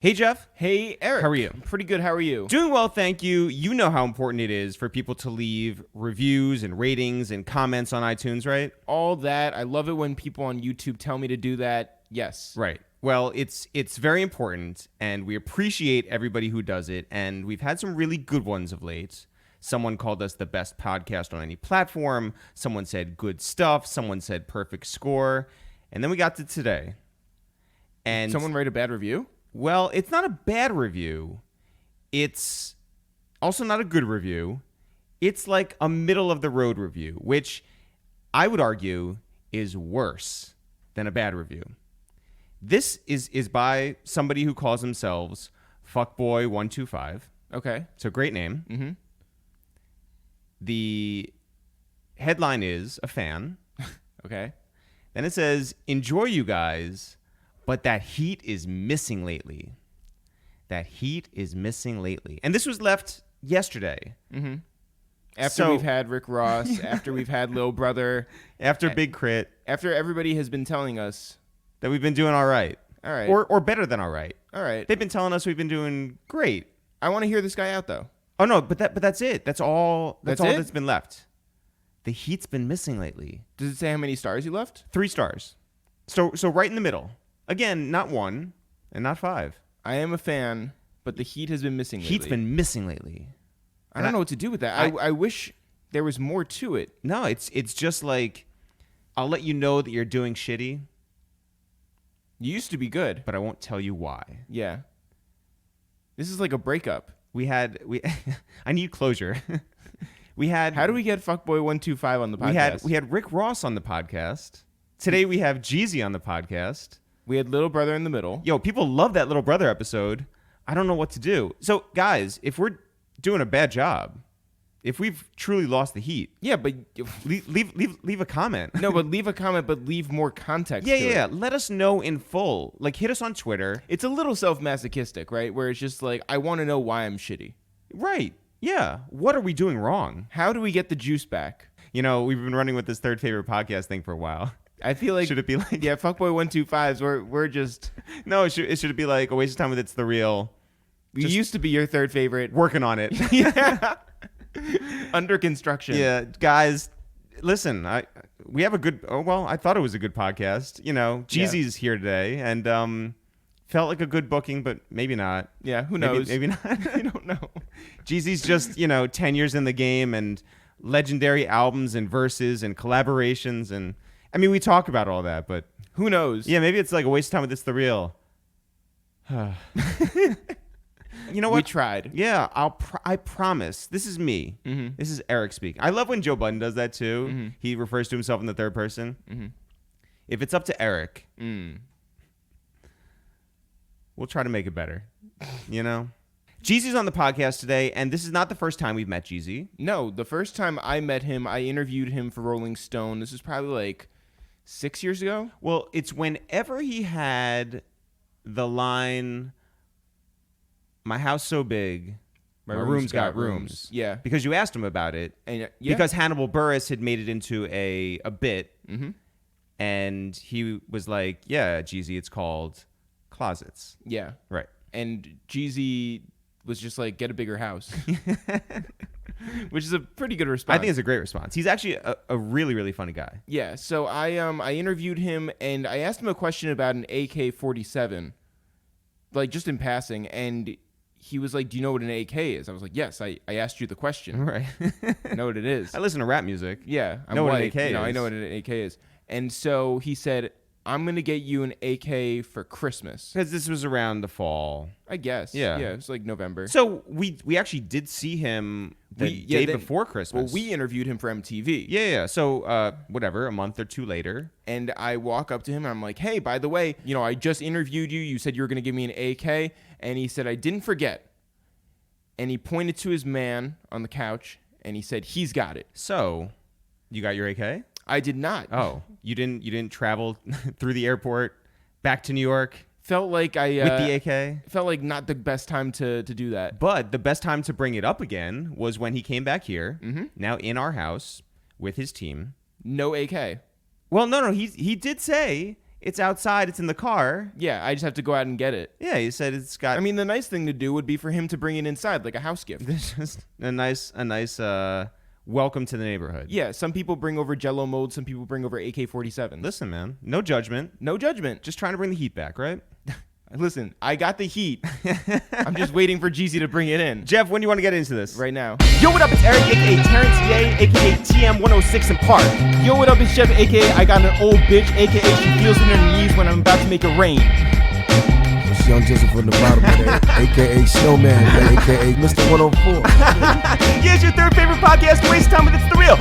Hey, Jeff. Hey, Eric. How are you? Pretty good. How are you? Doing well, thank you. You know how important it is for people to leave reviews and ratings and comments on iTunes, right? All that. I love it when people on YouTube tell me to do that. Yes. Right. Well, it's very important, and we appreciate everybody who does it, and we've had some really good ones of late. Someone called us the best podcast on any platform. Someone said good stuff. Someone said perfect score. And then we got to today. And Someone write a bad review? Well, it's not a bad review. It's also not a good review. It's like a middle-of-the-road review, which I would argue is worse than a bad review. This is by somebody who calls themselves Fuckboy125. Okay. It's a great name. Mm-hmm. The headline is a fan. Okay. Then it says, enjoy you guys, but that heat is missing lately. That heat is missing lately. And this was left yesterday. Mm-hmm. After we've had Rick Ross, after we've had Lil Brother. After Big Crit. After everybody has been telling us. That we've been doing all right. All right. Or better than all right. All right. They've been telling us we've been doing great. I want to hear this guy out, though. Oh, no, but that's it. That's all That's it? that's been left. The heat's been missing lately. Does it say how many stars you left? 3 stars. So right in the middle. Again, not 1 and not 5. I am a fan, but the heat has been missing lately. Heat's been missing lately. I don't know what to do with that. I wish there was more to it. No, it's just like, I'll let you know that you're doing shitty, You used to be good. but I won't tell you why. Yeah. This is like a breakup. I need closure. How do we get Fuckboy125 on the podcast? We had Rick Ross on the podcast. Today we have Jeezy on the podcast. We had Little Brother in the middle. Yo, people love that Little Brother episode. I don't know what to do. So, guys, if we're doing a bad job, if we've truly lost the heat, Yeah, but leave a comment. no, but leave a comment, but leave more context. Yeah. to it. Let us know in full. Like, hit us on Twitter. It's a little self-masochistic, right? Where it's just like, I want to know why I'm shitty. Right. Yeah. What are we doing wrong? How do we get the juice back? You know, we've been running with this third favorite podcast thing for a while. I feel like Should it be like yeah, Fuckboy125s. We're just No, it should be like a waste of time with It's the Real. we used to be your third favorite. Working on it. Yeah. Under construction. Yeah, guys, listen, we have a good I thought it was a good podcast. You know, Jeezy's here today and felt like a good booking, but maybe not. Yeah, who knows? Maybe not. I don't know. Jeezy's just, 10 years in the game and legendary albums and verses and collaborations and I mean, we talk about all that, but Who knows? yeah, maybe it's like a waste of time with It's the Real. You know what? We tried. Yeah, I promise. This is me. Mm-hmm. This is Eric speaking. I love when Joe Budden does that too. Mm-hmm. He refers to himself in the third person. Mm-hmm. If it's up to Eric, Mm. we'll try to make it better. Jeezy's on the podcast today, and this is not the first time we've met Jeezy. No, the first time I met him, I interviewed him for Rolling Stone. This was probably like 6 years ago. Well, it's whenever he had the line, "My house so big, my room's got rooms." Yeah. Because you asked him about it. And Because Hannibal Buress had made it into a bit. Mm-hmm. And he was like, yeah, Jeezy, it's called Closets. Yeah. Right. And Jeezy was just like, get a bigger house. Which is a pretty good response. I think it's a great response. He's actually a really, really funny guy. Yeah. So I interviewed him and I asked him a question about an AK-47, like just in passing. And he was like, do you know what an AK is? I was like, yes, I asked you the question. Right. I know what it is. I listen to rap music. Yeah. I'm know what an white. AK is. I know what an AK is. And so he said, I'm going to get you an AK for Christmas. Because this was around the fall. I guess. Yeah. Yeah, it was like November. So we actually did see him the day before Christmas. Well, we interviewed him for MTV. Yeah. So whatever, a month or two later. And I walk up to him and I'm like, hey, by the way, I just interviewed you. You said you were going to give me an AK. And he said, I didn't forget. And he pointed to his man on the couch and he said, he's got it. So you got your AK? I did not. Oh, you didn't travel through the airport back to New York Felt like I with the AK? Felt like not the best time to do that. But the best time to bring it up again was when he came back here, now in our house with his team. No AK. Well, no, he did say It's outside. It's in the car. Yeah, I just have to go out and get it. Yeah, you said it's got. I mean, the nice thing to do would be for him to bring it inside, like a house gift. There's just a nice welcome to the neighborhood. Yeah, some people bring over Jello molds, some people bring over AK-47s. Listen, man, no judgment. No judgment. Just trying to bring the heat back, right? Listen, I got the heat. I'm just waiting for Jeezy to bring it in. Jeff, when do you want to get into this? Right now. Yo, what up? It's Eric, aka Terrence Ye, aka TM106 in Park. Yo, what up? It's Chef, aka I got an old bitch, aka she feels in her knees when I'm about to make it rain. It's Young Joseph from the bottom of that, aka Snowman, aka Mr. 104. Here's your third favorite podcast to waste time with It's The Real.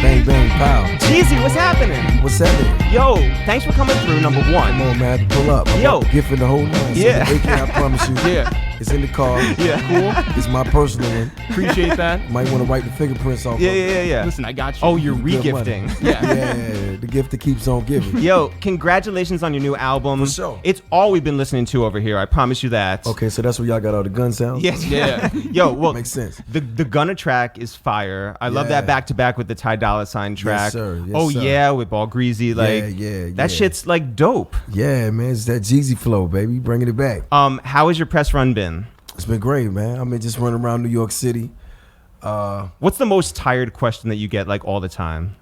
Bang, bang, pow. Jeezy, what's happening? What's happening? Yo, thanks for coming through, number one. Come on, man, I had to pull up. I'm Yo. gifting the whole nine. Yeah. AK, I promise you. Yeah. It's in the car. Yeah. Cool. It's my personal one. Appreciate that. Might want to wipe the fingerprints off. Yeah, of it. yeah, yeah, yeah. Listen, I got you. Oh, you're Good regifting. money. Yeah. Yeah, the gift that keeps on giving. Yo, congratulations on your new album. For sure. It's all we've been listening to over here. I promise you that. Okay, so that's where y'all got all the gun sounds? Yes. Yeah. Yo, well, Makes sense. The Gunna track is fire. I love Yeah. that back to back with the Ty Dolla $ign track. sir. Yes, oh sir. yeah, with Ball Greasy. Like yeah. that shit's like dope. Yeah, man, it's that Jeezy flow, baby. Bringing it back. How has your press run been? It's been great, man. I mean, just running around New York City. What's the most tired question that you get like all the time?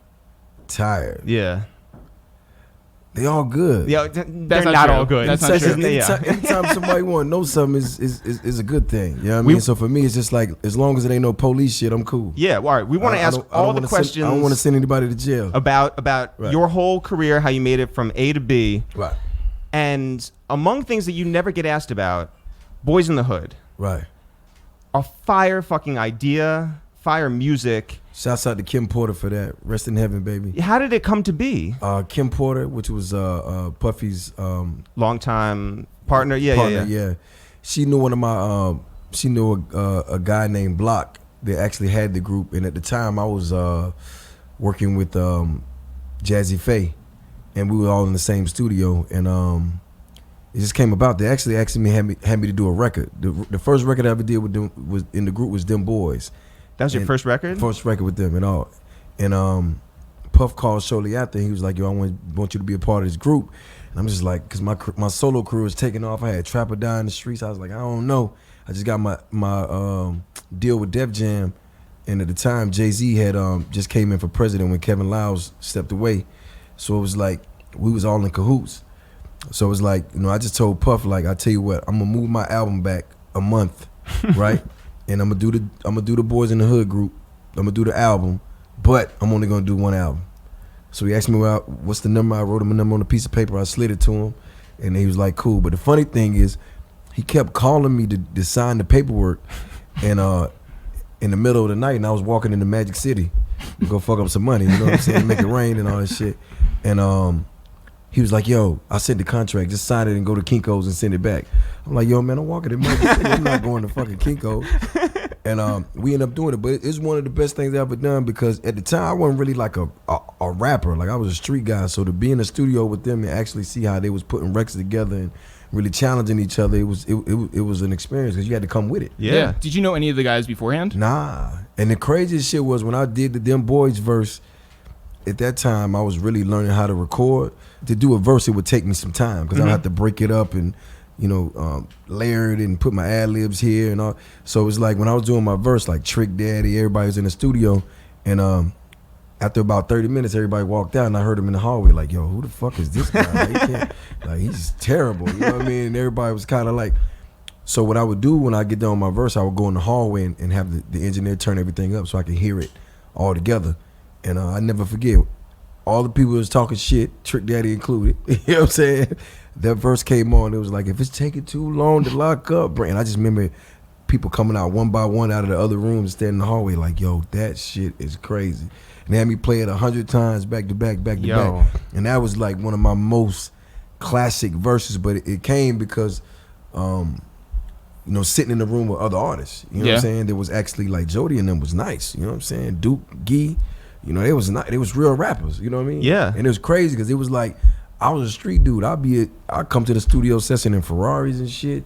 Tired. Yeah. They all good. Yeah, they're not not true. all good. That's not That's true. just- yeah. Anytime somebody want to know something is a good thing. You know what I We- mean? So for me, it's just like, as long as it ain't no police shit, I'm cool. Yeah, well, all right. We want to ask all the questions I don't want to send anybody to jail. about Right. your whole career, how you made it from A to B. Right. And among things that you never get asked about, Boys in the Hood. Right. A fire fucking idea, fire music. Shouts out to Kim Porter for that. Rest in heaven, baby. How did it come to be? Kim Porter, which was Puffy's Longtime partner. Yeah, partner, yeah. She knew one of my she knew a guy named Block that actually had the group, and at the time I was working with Jazzy Faye, and we were all in the same studio, and it just came about. They actually asked me, had me to do a record. The first record I ever did with them was in the group was Them Boys. That was your first record? First record with them and all. And Puff called shortly after. He was like, "Yo, I want you to be a part of this group." And I'm just like, because my solo career was taking off. I had Trapper Die in the streets. I was like, I don't know. I just got my deal with Def Jam, and at the time Jay-Z had just came in for president when Kevin Liles stepped away. So it was like we was all in cahoots. So it was like, I just told Puff, like, I tell you what, I'm gonna move my album back a month, right? And I'm gonna do the Boys in the Hood group. I'm gonna do the album, but I'm only gonna do one album. So he asked me what's the number. I wrote him a number on a piece of paper. I slid it to him, and he was like, cool. But the funny thing is, he kept calling me to sign the paperwork, and in the middle of the night, and I was walking into Magic City to go fuck up some money. You know what I'm saying? Make it rain and all that shit. And he was like, yo, I sent the contract, just sign it and go to Kinko's and send it back. I'm like, yo, man, I'm walking in Magic City. I'm not going to fucking Kinko's. And we ended up doing it. But it's one of the best things I've ever done, because at the time, I wasn't really like a rapper. Like, I was a street guy. So to be in the studio with them and actually see how they was putting records together and really challenging each other, it was an experience, because you had to come with it. Yeah. Did you know any of the guys beforehand? Nah. And the craziest shit was when I did the Them Boys verse, at that time, I was really learning how to record. To do a verse, it would take me some time, because I'd have to break it up and, layer it and put my ad-libs here and all. So it was like when I was doing my verse, like Trick Daddy, everybody was in the studio. And after about 30 minutes, everybody walked out, and I heard him in the hallway like, yo, who the fuck is this guy? He's terrible. You know what I mean? And everybody was kind of like, so what I would do when I get done with my verse, I would go in the hallway and have the engineer turn everything up so I could hear it all together. And I never forget, all the people was talking shit, Trick Daddy included. You know what I'm saying? That verse came on, it was like, if it's taking too long to lock up, and I just remember people coming out one by one out of the other rooms, standing in the hallway like, yo, that shit is crazy. And they had me play it 100 times back to back, back to back. And that was like one of my most classic verses, but it came because, sitting in the room with other artists, you know what I'm saying? There was actually like Jody and them was nice, you know what I'm saying? Duke, Gee, they was real rappers, you know what I mean? Yeah. And it was crazy because it was like, I was a street dude. I'd come to the studio session in Ferraris and shit.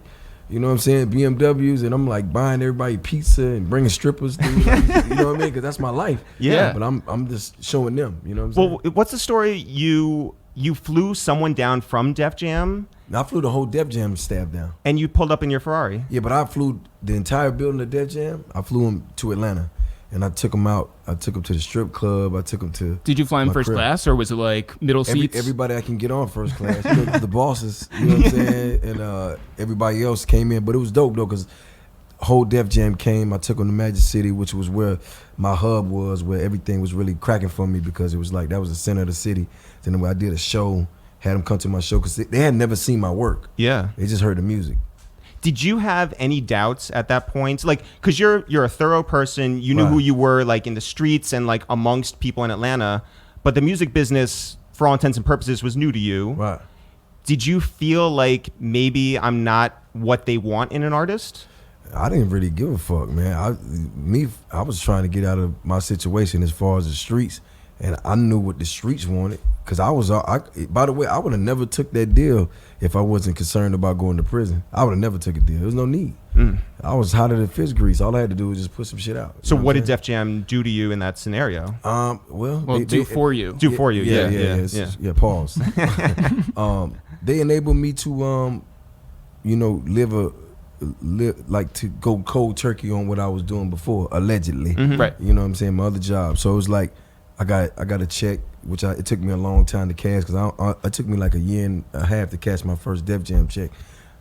You know what I'm saying? BMWs, and I'm like buying everybody pizza and bringing strippers. Dude. Like, you know what I mean? Because that's my life. Yeah. But I'm just showing them. You know what I'm saying? Well, what's the story? You flew someone down from Def Jam, I flew the whole Def Jam staff down. and you pulled up in your Ferrari. Yeah, but I flew the entire building of Def Jam. I flew them to Atlanta, and I took them out. I took them to the strip club. I took them to. Did you fly in my first crib. class, or was it like middle seats? Everybody I can get on first class. You know, the bosses, you know what I'm saying? And everybody else came in. But it was dope, though, because whole Def Jam came. I took them to Magic City, which was where my hub was, where everything was really cracking for me, because it was like that was the center of the city. Then when I did a show, had them come to my show, because they had never seen my work. Yeah. They just heard the music. Did you have any doubts at that point? Like, because you're a thorough person. You knew Right. who you were, like, in the streets and, like, amongst people in Atlanta. But the music business, for all intents and purposes, was new to you. Right. Did you feel like maybe I'm not what they want in an artist? I didn't really give a fuck, man. I was trying to get out of my situation as far as the streets, and I knew what the streets wanted. Cause by the way, I would have never took that deal if I wasn't concerned about going to prison. I would have never took a deal. There was no need. I was hotter than fish grease. All I had to do was just put some shit out. So what did I'm Def Jam do to you in that scenario? saying? Well, do for you. Do for you, yeah. Yeah, pause. They enabled me to, live to go cold turkey on what I was doing before, allegedly. Right. You know what I'm saying? My other job. So it was like, I got a check, which it took me a long time to cash, because it took me like a year and a half to cash my first Def Jam check.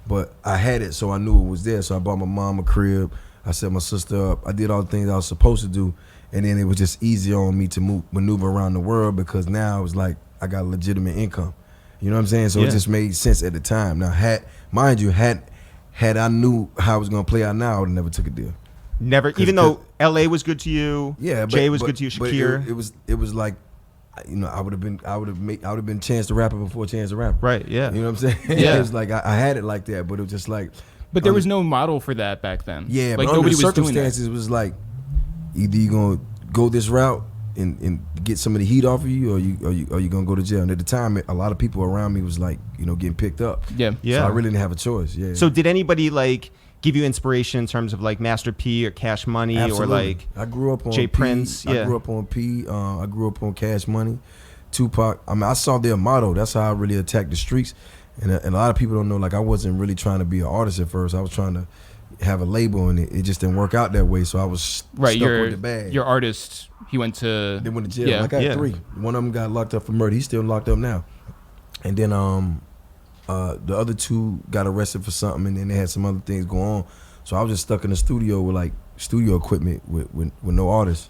But I had it, so I knew it was there. So I bought my mom a crib. I set my sister up. I did all the things I was supposed to do. And then it was just easier on me to maneuver around the world, because now it was like I got legitimate income. You know what I'm saying? So it just made sense at the time. Now, had I knew how it was going to play out now, I would have never took a deal. Never, even though LA was good to you, Yeah, Jay was good to you, Shakir. It was like, I would have been Chance the Rapper before Chance the Rapper. Right, yeah. You know what I'm saying? Yeah. It was like I had it like that, but it was just like. But there was no model for that back then. Yeah, like but nobody under the was doing that. circumstances, it was like either you gonna go this route and get some of the heat off of you, or you gonna go to jail. And at the time, a lot of people around me was like, getting picked up. Yeah. Yeah. So I really didn't have a choice. Yeah. So did anybody like give you inspiration in terms of like Master P or Cash Money Absolutely. or like I grew up on Jay P. Prince? Yeah. I grew up on P. I grew up on Cash Money, Tupac. I mean, I saw their motto. That's how I really attacked the streets. And a lot of people don't know, like, I wasn't really trying to be an artist at first. I was trying to have a label, and it just didn't work out that way. So I was stuck with the bag. Your artist, he went to. They went to jail. Yeah. Like I had 3. One of them got locked up for murder. He's still locked up now. And then the other 2 got arrested for something, and then they had some other things going on. So I was just stuck in the studio with like studio equipment with no artists.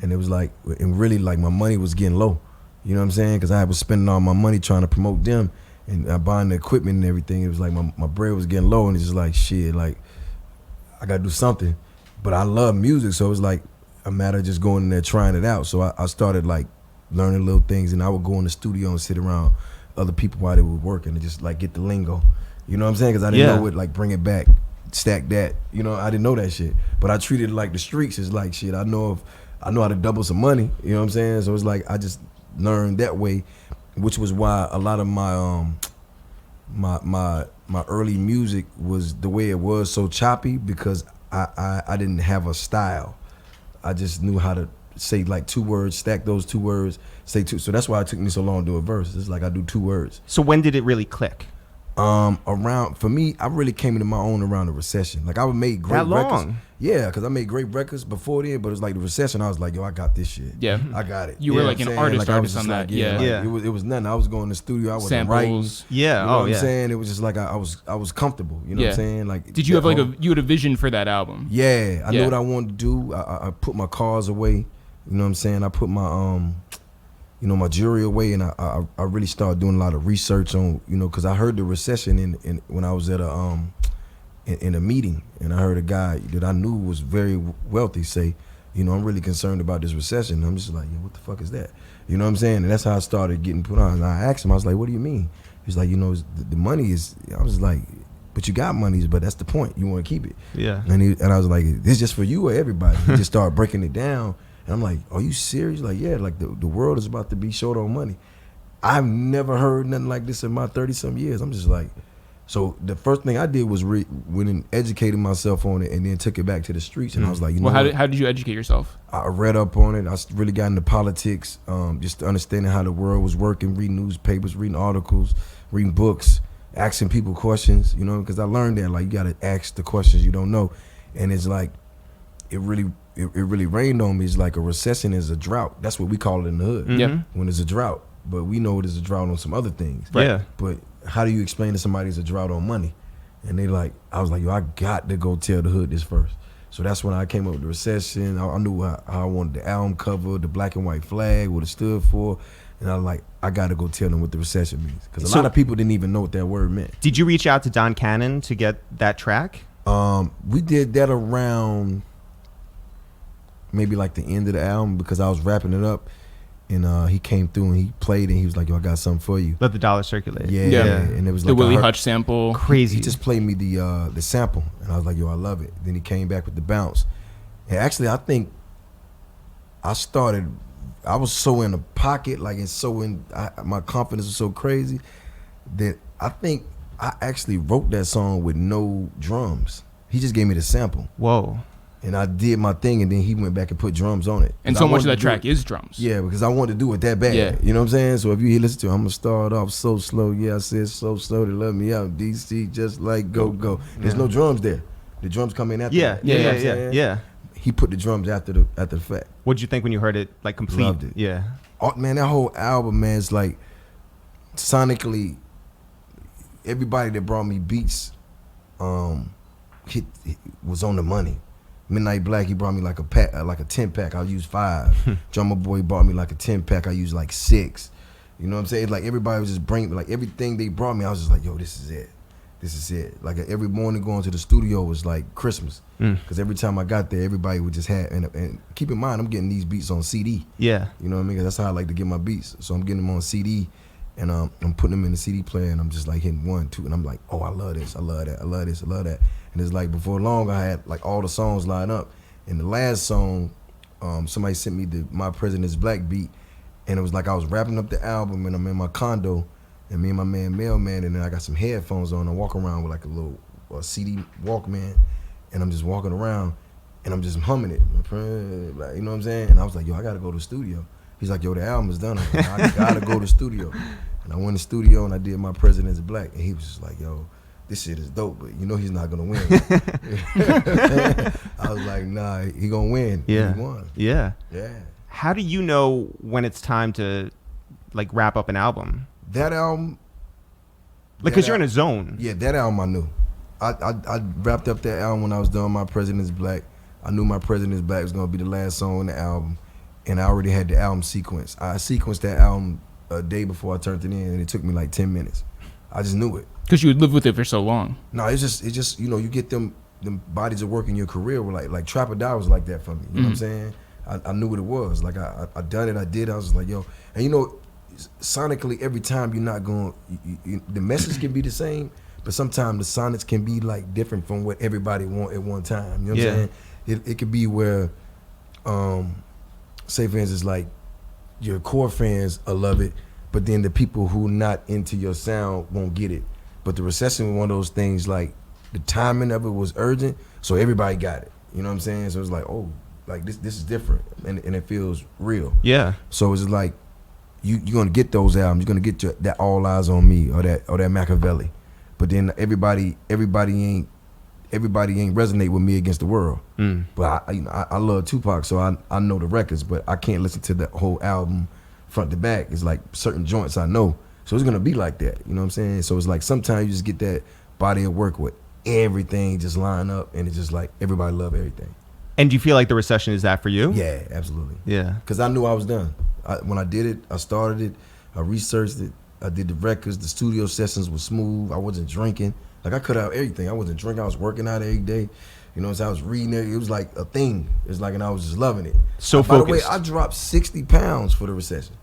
And it was like, and really like my money was getting low. You know what I'm saying? Because I was spending all my money trying to promote them and buying the equipment and everything. It was like my bread was getting low, and it's just like, shit, like I got to do something. But I love music, so it was like a matter of just going in there trying it out. So I started like learning little things, and I would go in the studio and sit around other people while they were working and just like get the lingo. You know what I'm saying? Because I didn't know it, like bring it back, stack that. You know, I didn't know that shit. But I treated it like the streets is like shit. I know how to double some money. You know what I'm saying? So it's like I just learned that way, which was why a lot of my my early music was the way it was, so choppy, because I didn't have a style. I just knew how to say like 2 words, stack those 2 words, say 2. So that's why it took me so long to do a verse. It's like I do 2 words. So when did it really click? For me, I really came into my own around the Recession. Like I made great That records. long? Yeah, because I made great records before then, but it was like the Recession. I was like, yo, I got this shit. Yeah. I got it. You were know like what an I'm saying? artist I was on just that. like, Yeah. Yeah. It was nothing. I was going to the studio. I wasn't Samples. writing. Yeah. You know Oh, what I'm yeah. saying? It was just like I was comfortable. You know what I'm saying? Like, Did you have like whole- you had a vision for that album? Yeah, I Yeah. knew what I wanted to do. I put my cars away. You know what I'm saying? I put my my jewelry away, and I really started doing a lot of research on, because I heard the Recession in when I was at in a meeting, and I heard a guy that I knew was very wealthy say, I'm really concerned about this recession. And I'm just like, what the fuck is that? You know what I'm saying? And that's how I started getting put on. And I asked him, I was like, what do you mean? He's like, the money is. I was like, but you got money, but that's the point. You want to keep it. Yeah. And I was like, this just for you or everybody? He just started breaking it down. And I'm like, are you serious? Like, yeah, like the world is about to be short on money. I've never heard nothing like this in my 30-some years. I'm just like, So the first thing I did was went and educated myself on it, and then took it back to the streets. And I was like, you know, How did you educate yourself? I read up on it. I really got into politics, just understanding how the world was working, reading newspapers, reading articles, reading books, asking people questions, you know, because I learned that, like, you got to ask the questions you don't know. And it's like, it really rained on me. It's like a recession is a drought. That's what we call it in the hood. Yeah. When it's a drought. But we know it is a drought on some other things. Right. Yeah. But how do you explain to somebody it's a drought on money? And they like, I was like, yo, I got to go tell the hood this first. So that's when I came up with the Recession. I knew how I wanted the album cover, the black and white flag, what it stood for. And I was like, I got to go tell them what the Recession means. Because a lot of people didn't even know what that word meant. Did you reach out to Don Cannon to get that track? We did that around maybe like the end of the album because I was wrapping it up. And he came through and he played and he was like, yo, I got something for you. Let the dollar circulate. Yeah. And it was The like Willie Hutch sample. Crazy. He just played me the sample, and I was like, yo, I love it. Then he came back with the bounce. And actually, I think I was so in the pocket, like, and my confidence was so crazy that I think I actually wrote that song with no drums. He just gave me the sample. Whoa. And I did my thing, and then he went back and put drums on it. And so much of that track is drums. Yeah, because I wanted to do it that bad. Yeah. You know what I'm saying? So if you listen to it, I'm going to start off so slow. Yeah, I said so slow to let me out. DC, just like go, go. There's no drums there. The drums come in after that. You know what I'm saying? He put the drums after the fact. What'd you think when you heard it, like, complete? Loved it. Yeah. Oh, man, that whole album, man, it's like sonically, everybody that brought me beats was on the money. Midnight Black, he brought me like a pack, like a 10-pack. I used 5. Drummer Boy brought me like a 10-pack. I used like 6. You know what I'm saying? Like everybody was just bringing, like everything they brought me, I was just like, yo, this is it. This is it. Like every morning going to the studio was like Christmas. Because every time I got there, everybody would just have, and keep in mind, I'm getting these beats on CD. Yeah. You know what I mean? 'Cause that's how I like to get my beats. So I'm getting them on CD, and I'm putting them in the CD player, and I'm just like hitting 1, 2, and I'm like, oh, I love this, I love that, I love this, I love that. And it's like before long, I had like all the songs lined up. And the last song, somebody sent me the My President's Black beat, and it was like I was wrapping up the album, and I'm in my condo, and me and my man Mailman, and then I got some headphones on. I walk around with like a little CD Walkman, and I'm just walking around, and I'm just humming it, like, you know what I'm saying? And I was like, yo, I gotta go to the studio. He's like, yo, the album is done. I gotta go to the studio. And I went to the studio and I did My President's Black, and he was just like, yo, this shit is dope, but you know he's not gonna win. I was like, nah, he gonna win. Yeah. He won. Yeah. Yeah. How do you know when it's time to, like, wrap up an album? That album. Like, because you're in a zone. Yeah, that album I knew. I wrapped up that album when I was done My President's Black. I knew My President's Black was gonna be the last song on the album, and I already had the album sequenced. I sequenced that album a day before I turned it in, and it took me like 10 minutes. I just knew it. Because you would live with it for so long. No, it's just you know, you get them bodies of work in your career were like Trap or Die was like that for me. You know what I'm saying? I knew what it was. Like I done it, I did. I was like, yo, and you know, sonically every time you're not going, the message can be the same, but sometimes the sonics can be like different from what everybody want at one time. You know what I'm saying? It could be where, say for instance, like your core fans will love it, but then the people who not into your sound won't get it. But the Recession was one of those things, like the timing of it was urgent, so everybody got it. You know what I'm saying? So it's like, oh, like this is different, and it feels real. Yeah. So it's like you're gonna get those albums, you're gonna get that All Eyes on Me or that Machiavelli, but then everybody ain't resonate with Me Against the World. But I love Tupac, so I know the records, but I can't listen to the whole album front to back. It's like certain joints I know. So it's gonna be like that, you know what I'm saying? So it's like sometimes you just get that body of work with everything just line up, and it's just like everybody love everything. And do you feel like the Recession is that for you? Yeah, absolutely. Yeah. Because I knew I was done. When I did it, I started it, I researched it, I did the records, the studio sessions were smooth, I wasn't drinking. Like I cut out everything. I wasn't drinking, I was working out every day. You know, so I was reading it. It was like a thing. It's like, and I was just loving it. So By the way, focused. I dropped 60 pounds for the Recession.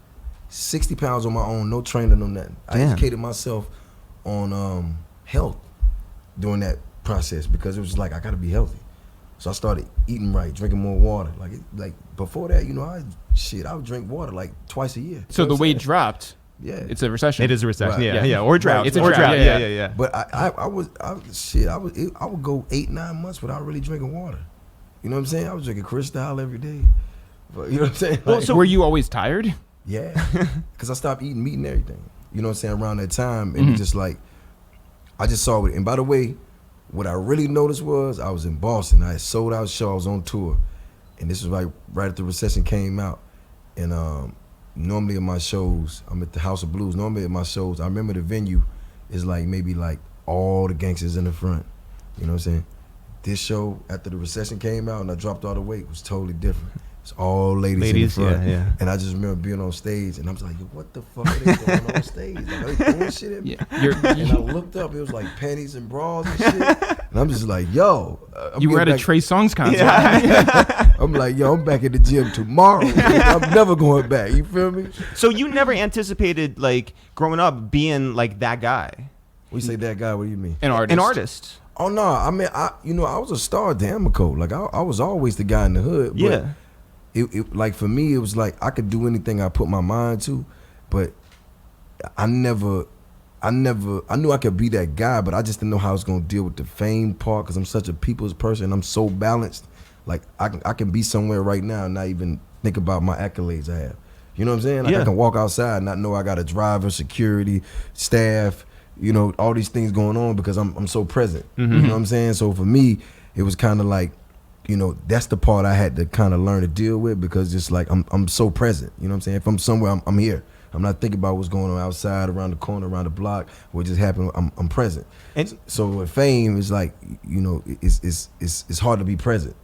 60 pounds on my own, no trainer, no nothing. I Damn. educated myself on health during that process because it was like I gotta be healthy. So I started eating right, drinking more water. Like before that, you know, I would drink water like twice a year. So the weight dropped, Yeah. It's a recession. It is a recession. Right. Yeah, Yeah. or drought. It's a or drought, Yeah, yeah. yeah. But I would go 8-9 months without really drinking water. You know what I'm saying? I was drinking Cristal every day. But you know what I'm saying? Well, Like, so were you always tired? yeah, because I stopped eating meat and everything. You know what I'm saying? Around that time, and it just like, I just saw it. And by the way, what I really noticed was I was in Boston. I had sold out a show. I was on tour, and this was like right after Recession came out. And normally in my shows, I'm at the House of Blues. Normally at my shows, I remember the venue is like maybe like all the gangsters in the front. You know what I'm saying? This show, after the Recession came out and I dropped all the weight, was totally different. It's all ladies in the front. yeah. And I just remember being on stage and I was like, yo, what the fuck are they doing on stage? Like, are they throwing shit at me? Yeah. And I looked up, it was like panties and bras and shit. And I'm just like, yo. You were at a Trey Songz concert. I'm like, yo, I'm back at the gym tomorrow. I'm never going back. You feel me? So you never anticipated, like, growing up being like that guy, When you say that guy, what do you mean? An artist. an artist. Oh, no. I mean, I was a star at Damaco. Like, I was always the guy in the hood. But Yeah. It like for me, it was like I could do anything I put my mind to, but I knew I could be that guy, but I just didn't know how I was gonna deal with the fame part because I'm such a people's person. I'm so balanced. Like I can be somewhere right now and not even think about my accolades I have. You know what I'm saying? Like Yeah. I can walk outside and not know I got a driver, security, staff, you know, all these things going on because I'm so present. You know what I'm saying? So for me, it was kind of like, you know, that's the part I had to kind of learn to deal with because it's like I'm so present. You know what I'm saying? If I'm somewhere, I'm here. I'm not thinking about what's going on outside, around the corner, around the block, what just happened. I'm present. And So with fame, it's like, you know, it's hard to be present.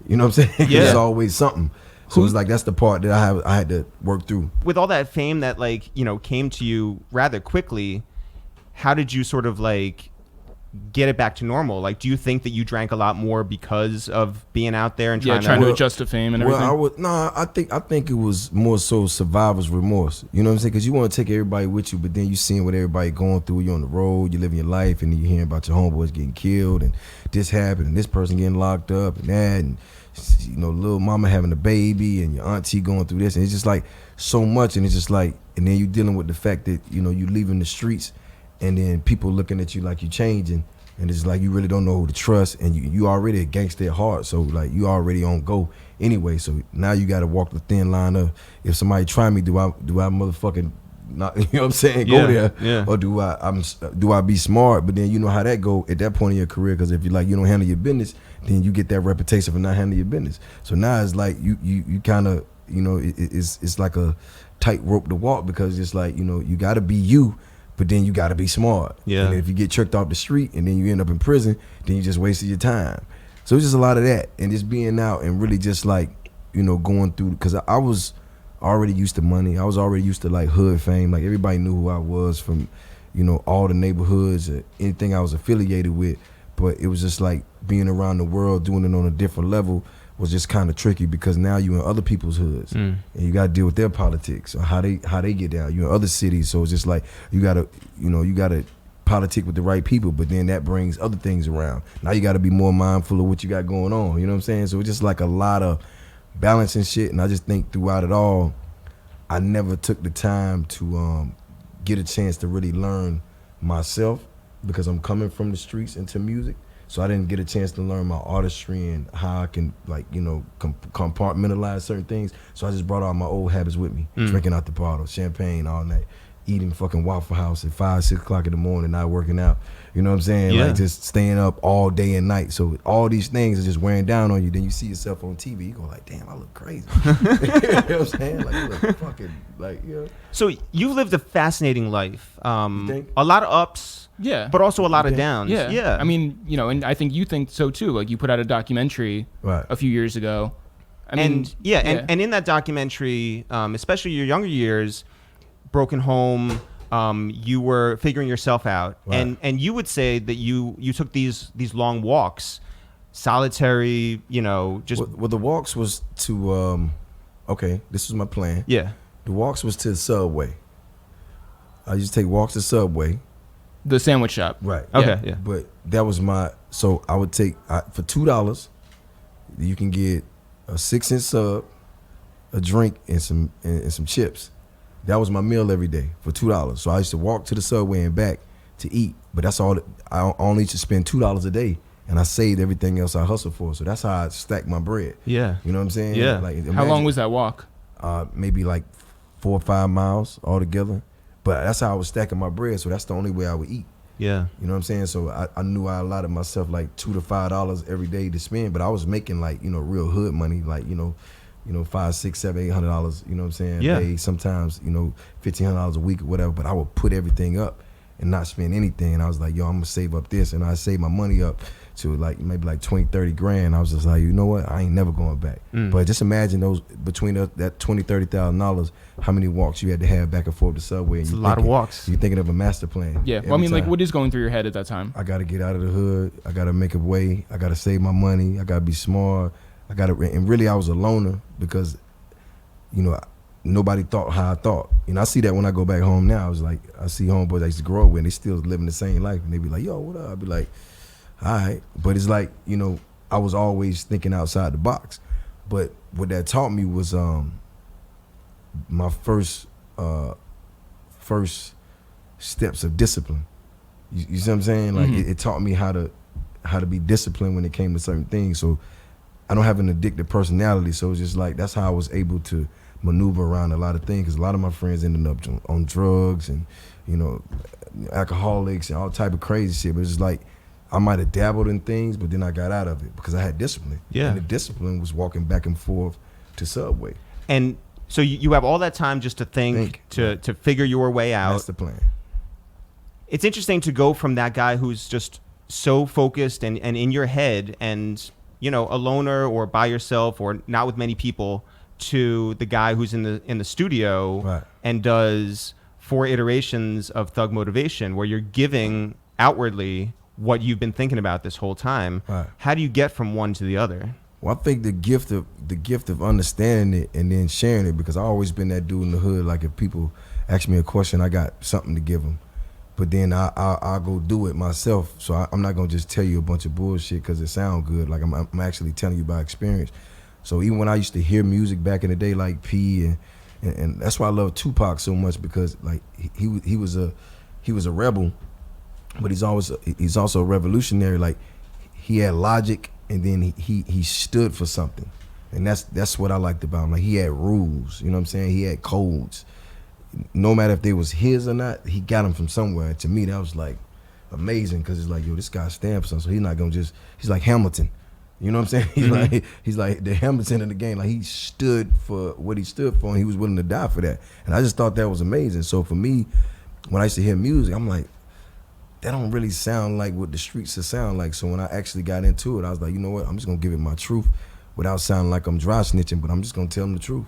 You know what I'm saying? 'Cause Yeah. There's always something. So it's like that's the part that I had to work through. with all that fame that, like, you know, came to you rather quickly, how did you sort of like get it back to normal? Like, do you think that you drank a lot more because of being out there and trying trying to to adjust to fame and everything. I think it was more so survivor's remorse. You know what I'm saying? Because you want to take everybody with you, but then you seeing what everybody going through. You're on the road, you living your life, and you hearing about your homeboys getting killed, and this happened, and this person getting locked up, and that, and you know, little mama having a baby, and your auntie going through this, and it's just like so much, and it's just like, and then you dealing with the fact that, you know, you leaving the streets, and then people looking at you like you changing, and it's like you really don't know who to trust, and you already a gangster at heart, so like you already on go anyway. So now you got to walk the thin line of, if somebody try me, do I motherfucking not, you know what I'm saying, go there, yeah. or do I be smart? But then you know how that go at that point in your career, because if you like you don't handle your business, then you get that reputation for not handling your business. So now it's like you kind of, you know, it's like a tightrope to walk, because it's like, you know, you got to be you. But then you got to be smart. Yeah. And if you get tricked off the street and then you end up in prison, then you just wasted your time. So it's just a lot of that. And just being out and really just like, you know, going through, because I was already used to money. I was already used to like hood fame. Like everybody knew who I was from, you know, all the neighborhoods, or anything I was affiliated with. But it was just like being around the world, doing it on a different level was just kind of tricky, because now you in other people's hoods and you got to deal with their politics or how they get down. You in other cities, so it's just like you got to politic with the right people, but then that brings other things around. Now you got to be more mindful of what you got going on. You know what I'm saying? So it's just like a lot of balancing shit, and I just think throughout it all, I never took the time to get a chance to really learn myself, because I'm coming from the streets into music. So I didn't get a chance to learn my artistry and how I can, like, you know, compartmentalize certain things. So I just brought all my old habits with me, drinking out the bottle, champagne all night, eating fucking Waffle House at 5, 6 o'clock in the morning, not working out. You know what I'm saying? Yeah. Like just staying up all day and night. So all these things are just wearing down on you. Then you see yourself on TV, you go like, damn, I look crazy. You know what I'm saying? Like, you look fucking, like, you know. So you've lived a fascinating life. think? A lot of ups, Yeah. but also a lot of think? downs. Yeah. Yeah. I mean, you know, and I think you think so too. Like you put out a documentary Right. a few years ago. I mean, And in that documentary, especially your younger years, broken home, you were figuring yourself out, Right. and you would say that you took these long walks, solitary, you know, just Well, the walks was to, okay, this was my plan. yeah, The walks was to the Subway. I used to take walks to Subway. the sandwich shop. Right. okay, yeah. But that was so I would take, for $2, you can get a 6-inch sub, a drink, and some chips. That was my meal every day for $2. So I used to walk to the Subway and back to eat. But that's all. I only used to spend $2 a day, and I saved everything else I hustled for. So that's how I stacked my bread. Yeah. You know what I'm saying? Yeah. Like, How imagine, long was that walk? maybe like 4 or 5 miles altogether. But that's how I was stacking my bread. So that's the only way I would eat. Yeah. You know what I'm saying? So I knew I allotted myself like $2 to $5 every day to spend, but I was making like, real hood money, like, $5, $6, $7, $800, you know what I'm saying? Yeah. A day, sometimes, $1,500 a week or whatever, but I would put everything up and not spend anything. And I was like, yo, I'm gonna save up this. And I saved my money up to like maybe like 20, 30 grand. I was just like, you know what? I ain't never going back. But just imagine those between that $20,000, $30,000, how many walks you had to have back and forth to Subway. It's a lot of walks. You're thinking of a master plan. Yeah. Well, I mean, like, what is going through your head at that time? I got to get out of the hood. I got to make a way. I got to save my money. I got to be smart. And really I was a loner because, nobody thought how I thought. I see that when I go back home now. I was like, I see homeboys I used to grow up with and they still living the same life. And they be like, yo, what up? I'd be like, all right. But it's like, I was always thinking outside the box. But what that taught me was my first steps of discipline. You see what I'm saying? Like it taught me how to be disciplined when it came to certain things. So I don't have an addictive personality. So it's just like, that's how I was able to maneuver around a lot of things. Because a lot of my friends ended up on drugs and, alcoholics and all type of crazy shit. But it's just like, I might have dabbled in things, but then I got out of it because I had discipline. Yeah. And the discipline was walking back and forth to Subway. And so you have all that time just to think. To figure your way out. That's the plan. It's interesting to go from that guy who's just so focused and in your head and, a loner or by yourself or not with many people, to the guy who's in the studio Right. and does 4 iterations of Thug Motivation where you're giving outwardly what you've been thinking about this whole time. Right. How do you get from one to the other? Well, I think the gift of understanding it and then sharing it, because I always been that dude in the hood. Like if people ask me a question, I got something to give them, but then I'll go do it myself. So I'm not gonna just tell you a bunch of bullshit because it sound good. Like I'm actually telling you by experience. So even when I used to hear music back in the day, like P and that's why I love Tupac so much, because like he was a rebel, but he's also a revolutionary. Like he had logic, and then he stood for something, and that's what I liked about him. Like he had rules, you know what I'm saying? He had codes. No matter if they was his or not, he got them from somewhere. And to me, that was like amazing, because it's like, yo, this guy stands for something. So he's not gonna he's like Hamilton. You know what I'm saying? He's like the Hamilton of the game. Like he stood for what he stood for, and he was willing to die for that. And I just thought that was amazing. So for me, when I used to hear music, I'm like, that don't really sound like what the streets should sound like. So when I actually got into it, I was like, you know what? I'm just gonna give it my truth without sounding like I'm dry snitching, but I'm just gonna tell them the truth.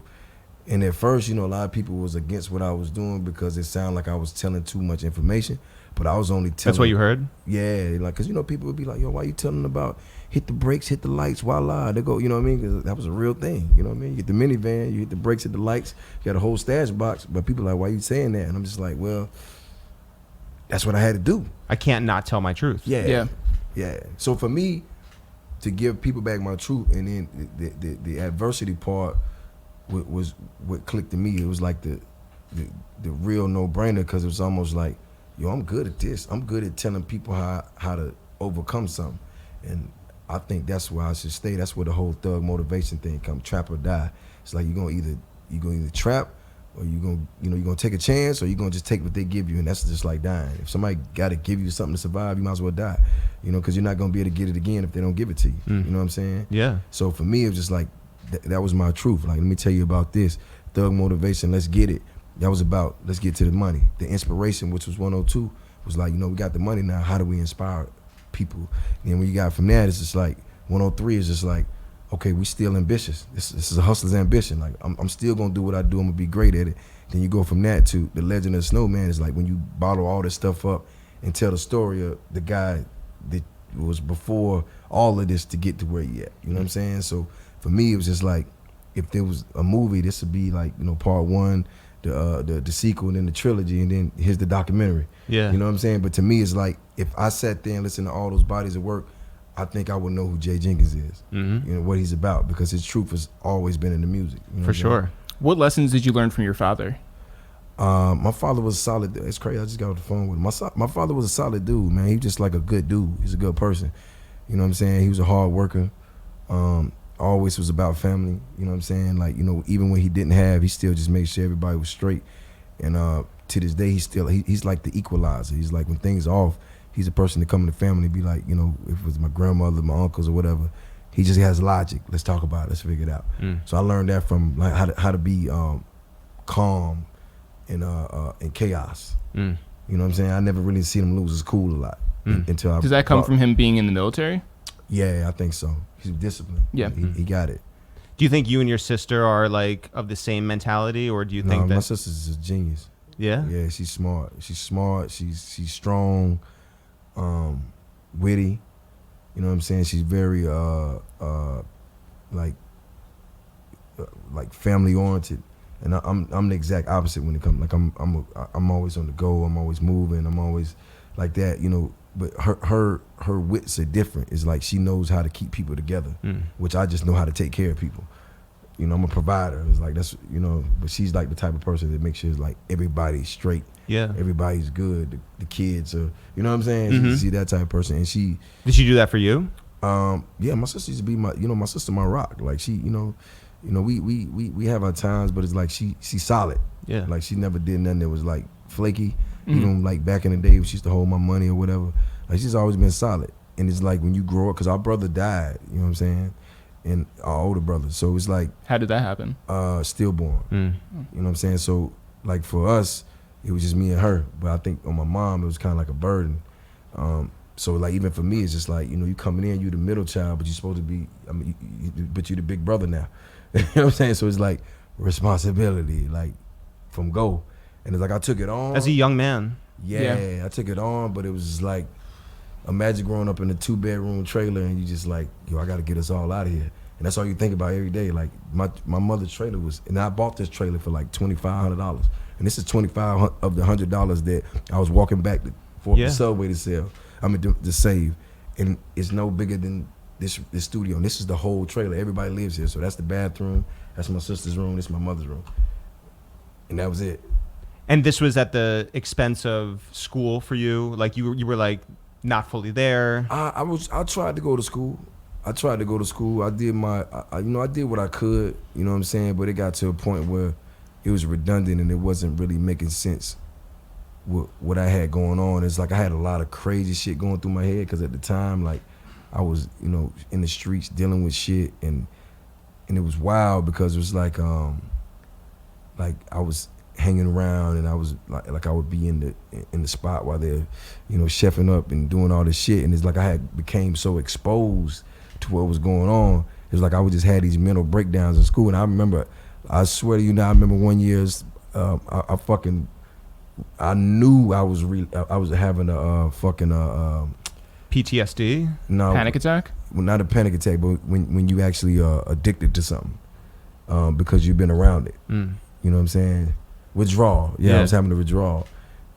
And at first, a lot of people was against what I was doing because it sounded like I was telling too much information. But I was only telling. That's what you heard? Yeah, like, cause people would be like, yo, why you telling about hit the brakes, hit the lights, voila, they go, you know what I mean? Cause that was a real thing, you know what I mean? You get the minivan, you hit the brakes, hit the lights, you got a whole stash box, but people are like, why you saying that? And I'm just like, well, that's what I had to do. I can't not tell my truth. Yeah. So for me, to give people back my truth, and then the adversity part was what clicked to me. It was like the real no-brainer, because it was almost like, yo, I'm good at this. I'm good at telling people how to overcome something. And I think that's where I should stay. That's where the whole thug motivation thing come, trap or die. It's like you're gonna either trap, or you're gonna take a chance, or you're gonna just take what they give you, and that's just like dying. If somebody gotta give you something to survive, you might as well die. Because you're not gonna be able to get it again if they don't give it to you. You know what I'm saying? Yeah. So for me, it was just like that was my truth. Like, let me tell you about this. Thug motivation, let's get it. That was about, let's get to the money. The inspiration, which was 102, was like, we got the money now. How do we inspire people? And then when you got from that, it's just like 103 is just like, okay, we still ambitious. This is a hustler's ambition. Like, I'm still gonna do what I do. I'm gonna be great at it. Then you go from that to the legend of Snowman. Is like when you bottle all this stuff up and tell the story of the guy that was before all of this to get to where he at. You know what I'm saying? So for me, it was just like, if there was a movie, this would be like, part 1, the sequel, and then the trilogy, and then here's the documentary. Yeah. You know what I'm saying? But to me, it's like, if I sat there and listened to all those bodies of work, I think I would know who Jay Jenkins is. What he's about, because his truth has always been in the music. For sure. What lessons did you learn from your father? My father was a solid. It's crazy. I just got off the phone with him. My father was a solid dude, man. He was just like a good dude. He's a good person. You know what I'm saying? He was a hard worker. Always was about family. You know what I'm saying? Like, you know, even when he didn't have, he still just made sure everybody was straight. And to this day, he's like the equalizer. He's like, when things are off, he's a person to come in the family and be like, you know, if it was my grandmother, my uncles, or whatever, he just has logic. Let's talk about it. Let's figure it out. So I learned that from like how to be calm in chaos. You know what I'm saying? I never really seen him lose his cool a lot until I. Does that come from him being in the military? Yeah, I think so. He's disciplined. Yeah, he got it. Do you think you and your sister are like of the same mentality, or do you think that my sister's a genius? Yeah, yeah, she's smart. She's strong, witty. You know what I'm saying? She's very like family oriented, and I'm the exact opposite when it comes. Like I'm always on the go. I'm always moving. I'm always like that. You know, but her wits are different. It's like she knows how to keep people together, which I just know how to take care of people. You know, I'm a provider. It's like that's, you know, but she's like the type of person that makes sure it's like everybody's straight. Yeah, everybody's good. The kids are, you know what I'm saying? She's that type of person, and she. Did she do that for you? Yeah, my sister used to be my sister, my rock. Like she, you know, we have our times, but it's like she's solid. Yeah, like she never did nothing that was like flaky. You know, like back in the day when she used to hold my money or whatever. Like she's always been solid. And it's like when you grow up, because our brother died, you know what I'm saying? And our older brother. So it's like. How did that happen? Stillborn. You know what I'm saying? So like for us, it was just me and her. But I think on my mom, it was kind of like a burden. So like even for me, it's just like, you know, you coming in, you the middle child, but you're supposed to be, I mean, but you the big brother now. You know what I'm saying? So it's like responsibility, like from go. And it's like I took it on. As a young man. Yeah, I took it on, but it was just like, imagine growing up in a 2-bedroom trailer and you just like, yo, I got to get us all out of here. And that's all you think about every day. Like my mother's trailer was, and I bought this trailer for like $2,500. And this is $25 of the $100 that I was walking back for the subway to sell. To save. And it's no bigger than this studio. And this is the whole trailer. Everybody lives here. So that's the bathroom. That's my sister's room. This is my mother's room. And that was it. And this was at the expense of school for you? Like you were like not fully there? I tried to go to school. I did I did what I could, you know what I'm saying? But it got to a point where it was redundant and it wasn't really making sense with what I had going on. It's like I had a lot of crazy shit going through my head because at the time, like, I was, you know, in the streets dealing with shit and it was wild because it was like I was hanging around and I was like I would be in the spot while they're, you know, chefing up and doing all this shit, and it's like I had became so exposed to what was going on. It was like I would just had these mental breakdowns in school. And I remember, I swear to you now, I remember one year I knew I was having a fucking PTSD? No, panic attack? Well, not a panic attack, but when you actually addicted to something because you've been around it. You know what I'm saying? Withdrawal. Yeah, I was having a withdrawal.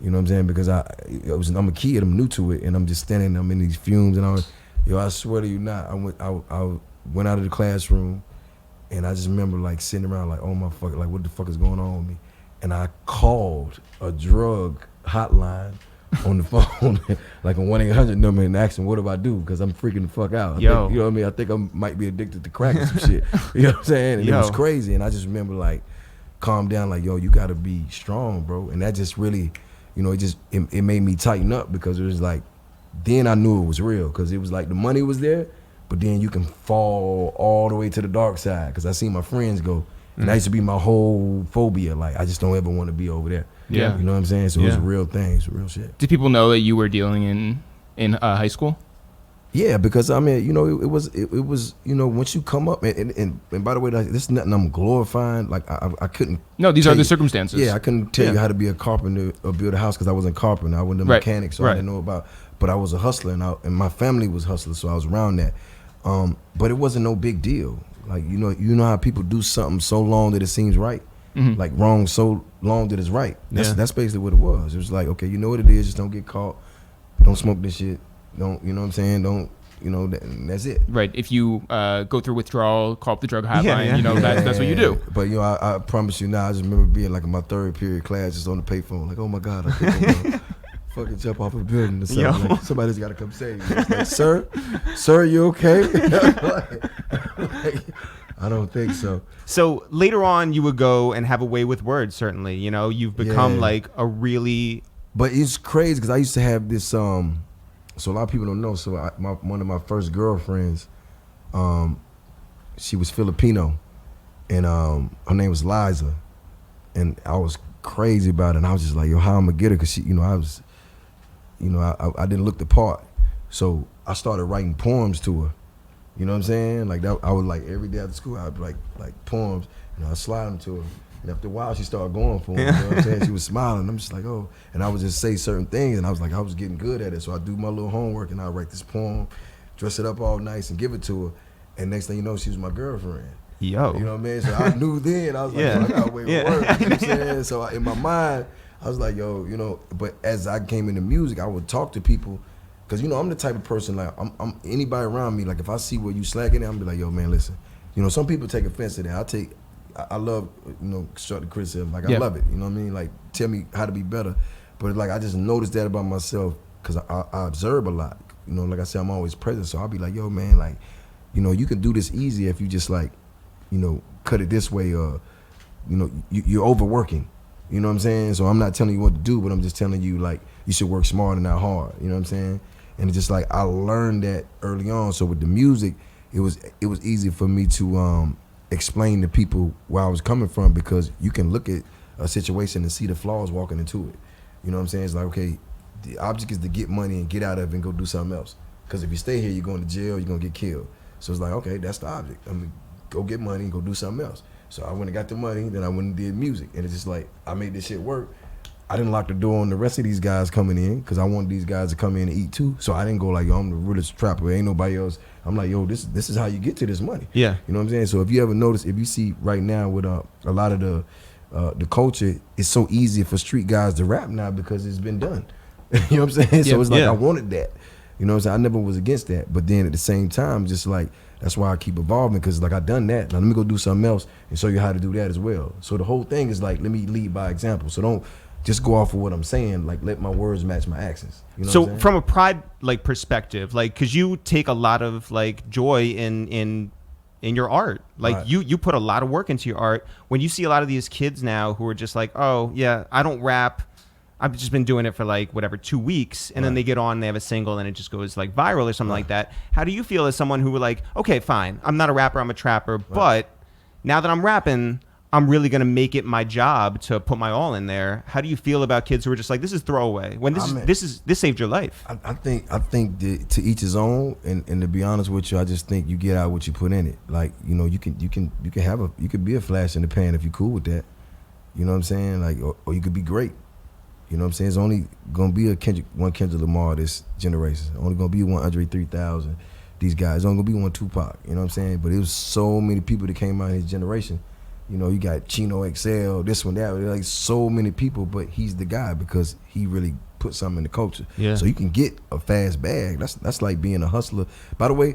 You know what I'm saying? Because I'm a kid, I'm new to it, and I'm just standing, I'm in these fumes, and I swear to you not, I went out of the classroom, and I just remember like sitting around like, oh my fuck, like what the fuck is going on with me? And I called a drug hotline on the phone, like a 1-800 number, and asked them, what do I do? Because I'm freaking the fuck out. You know what I mean? I think I might be addicted to crack or some shit. You know what I'm saying? And it was crazy. And I just remember like, calm down, like, yo, you gotta be strong, bro. And that just really, you know, it made me tighten up because it was like, then I knew it was real because it was like the money was there, but then you can fall all the way to the dark side because I seen my friends go. And that used to be my whole phobia. Like, I just don't ever want to be over there. Yeah. You know what I'm saying? So it was a real thing. It's real shit. Did people know that you were dealing in high school? Yeah, because I mean, you know, it was, you know, once you come up and by the way, this is nothing I'm glorifying. Like I couldn't. No, these are the circumstances. Yeah, I couldn't tell you how to be a carpenter or build a house because I wasn't a carpenter. I wasn't a mechanic, so I didn't know about. But I was a hustler, and my family was hustlers, so I was around that. But it wasn't no big deal. Like, you know how people do something so long that it seems right, like wrong so long that it's right. That's basically what it was. It was like, okay, you know what it is, just don't get caught, don't smoke this shit, don't, you know what I'm saying, don't you know, and that's it. Right. If you go through withdrawal, call up the drug hotline. Yeah. You know, that's what you do. But you know, I promise you now, I just remember being like in my third period class, just on the payphone, like, oh my God, I think I'm gonna fucking jump off a building or something. Like, somebody's got to come save me. It's like, sir, you okay? Like, I don't think so. So later on, you would go and have a way with words. Certainly, you know, you've become like a really. But it's crazy because I used to have this. So a lot of people don't know. So one of my first girlfriends, she was Filipino, and her name was Liza, and I was crazy about it. And I was just like, yo, how I'm gonna get her? Because she, you know, I didn't look the part. So I started writing poems to her. You know what I'm saying? Like that, I would like every day after school, I'd write like poems, and I'd slide them to her. And after a while, she started going for them. You know what I'm saying? She was smiling. I'm just like, oh. And I would just say certain things, and I was like, I was getting good at it. So I do my little homework, and I write this poem, dress it up all nice, and give it to her. And next thing you know, she was my girlfriend. Yo. You know what I mean? So I knew then. I was like, Yeah. oh, I got way Yeah. more work. You know what I'm saying? So in my mind, I was like, yo, you know. But as I came into music, I would talk to people. Cause you know I'm the type of person like I'm anybody around me, like if I see where you slacking at, I'm be like, yo man, listen. You know, some people take offense to that. I love, you know, constructive criticism. Like I love it. You know what I mean? Like tell me how to be better. But like I just noticed that about myself because I observe a lot. You know, like I said, I'm always present. So I'll be like, yo man, like, you know, you can do this easier if you just like, you know, cut it this way or, you know, you're overworking. You know what I'm saying? So I'm not telling you what to do, but I'm just telling you like you should work smart and not hard. You know what I'm saying? And it's just like I learned that early on. So with the music, it was easy for me to explain to people where I was coming from because you can look at a situation and see the flaws walking into it. You know what I'm saying? It's like, okay, the object is to get money and get out of it and go do something else. Because if you stay here, you're going to jail, you're going to get killed. So it's like, okay, that's the object. I mean, go get money and go do something else. So I went and got the money, then I went and did music. And it's just like, I made this shit work. I didn't lock the door on the rest of these guys coming in because I wanted these guys to come in and eat too. So I didn't go like, yo, I'm the realest trapper. Ain't nobody else. I'm like, yo, this is how you get to this money. Yeah. You know what I'm saying? So if you ever notice, if you see right now with a lot of the culture, it's so easy for street guys to rap now because it's been done. You know what I'm saying? So it's like I wanted that. You know what I'm saying? I never was against that. But then at the same time, just like, that's why I keep evolving because like I done that. Now let me go do something else and show you how to do that as well. So the whole thing is like, let me lead by example. So don't just go off of what I'm saying. Like let my words match my actions. You know what I'm So saying? from a pride like perspective, like because you take a lot of like joy in your art, like Right. you put a lot of work into your art. When you see a lot of these kids now who are just like, oh yeah, I don't rap. I've just been doing it for like whatever 2 weeks, and then they get on, they have a single, and it just goes like viral or something like that. How do you feel as someone who were like, okay, fine, I'm not a rapper, I'm a trapper, but now that I'm rapping, I'm really gonna make it my job to put my all in there. How do you feel about kids who are just like, this is throwaway when this saved your life? I think that to each his own, and to be honest with you, I just think you get out what you put in it. Like, you know, you can be a flash in the pan if you're cool with that. You know what I'm saying? Like, or you could be great. You know what I'm saying? It's only gonna be one Kendrick Lamar this generation. Only gonna be one Andre 3000. These guys. It's only gonna be one Tupac. You know what I'm saying? But it was so many people that came out of his generation. You know, you got Chino XL, this one, that. Like so many people, but he's the guy because he really put something in the culture. Yeah. So you can get a fast bag. That's like being a hustler. By the way,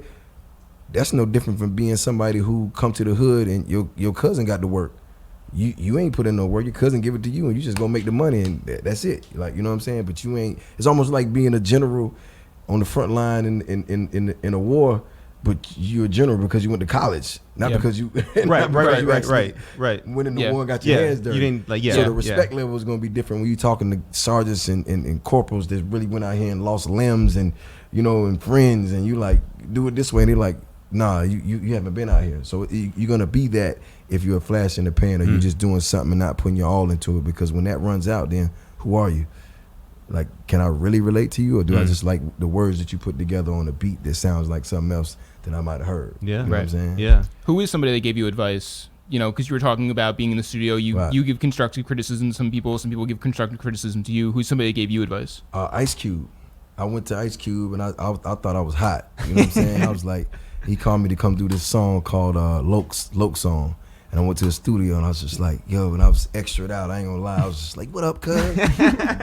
that's no different from being somebody who come to the hood and your cousin got to work. You ain't put in no work. Your cousin give it to you, and you just gonna make the money, and that's it. Like, you know what I'm saying? But you ain't. It's almost like being a general on the front line in a war, but you're a general because you went to college, not because you right. went in the war and got your hands dirty. You didn't like So the respect level is gonna be different when you talking to sergeants and corporals that really went out here and lost limbs and you know and friends, and you like do it this way, and they're like, nah, you haven't been out here. So you're gonna be that if you're a flash in the pan or you're just doing something and not putting your all into it, because when that runs out, then who are you? Like, can I really relate to you, or do I just like the words that you put together on a beat that sounds like something else that I might have heard? Yeah. You know what I'm saying? Yeah. Who is somebody that gave you advice? You know, because you were talking about being in the studio. You give constructive criticism to some people give constructive criticism to you. Who's somebody that gave you advice? Ice Cube. I went to Ice Cube and I thought I was hot. You know what I'm saying? I was like, he called me to come do this song called Loke Song. And I went to the studio and I was just like, yo, and I was extra'd out. I ain't gonna lie. I was just like, what up, cuz?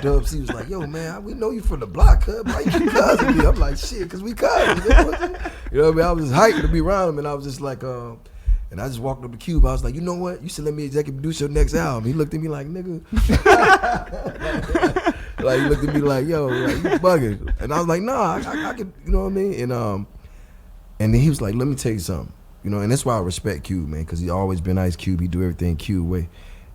Dubs, he was like, yo, man, we know you from the block, cuz. Why you keep cussing me? I'm like, shit, cause we cousins. You know what I mean? I was just hyped to be around him, and I was just like, and I just walked up to Cube. I was like, you know what? You should let me executive produce your next album. He looked at me like, nigga. Like, he looked at me like, yo, like, you bugging. And I was like, nah, I could, you know what I mean? And then he was like, let me tell you something. You know, and that's why I respect Cube, man, because he always been Ice Cube. He do everything Cube way.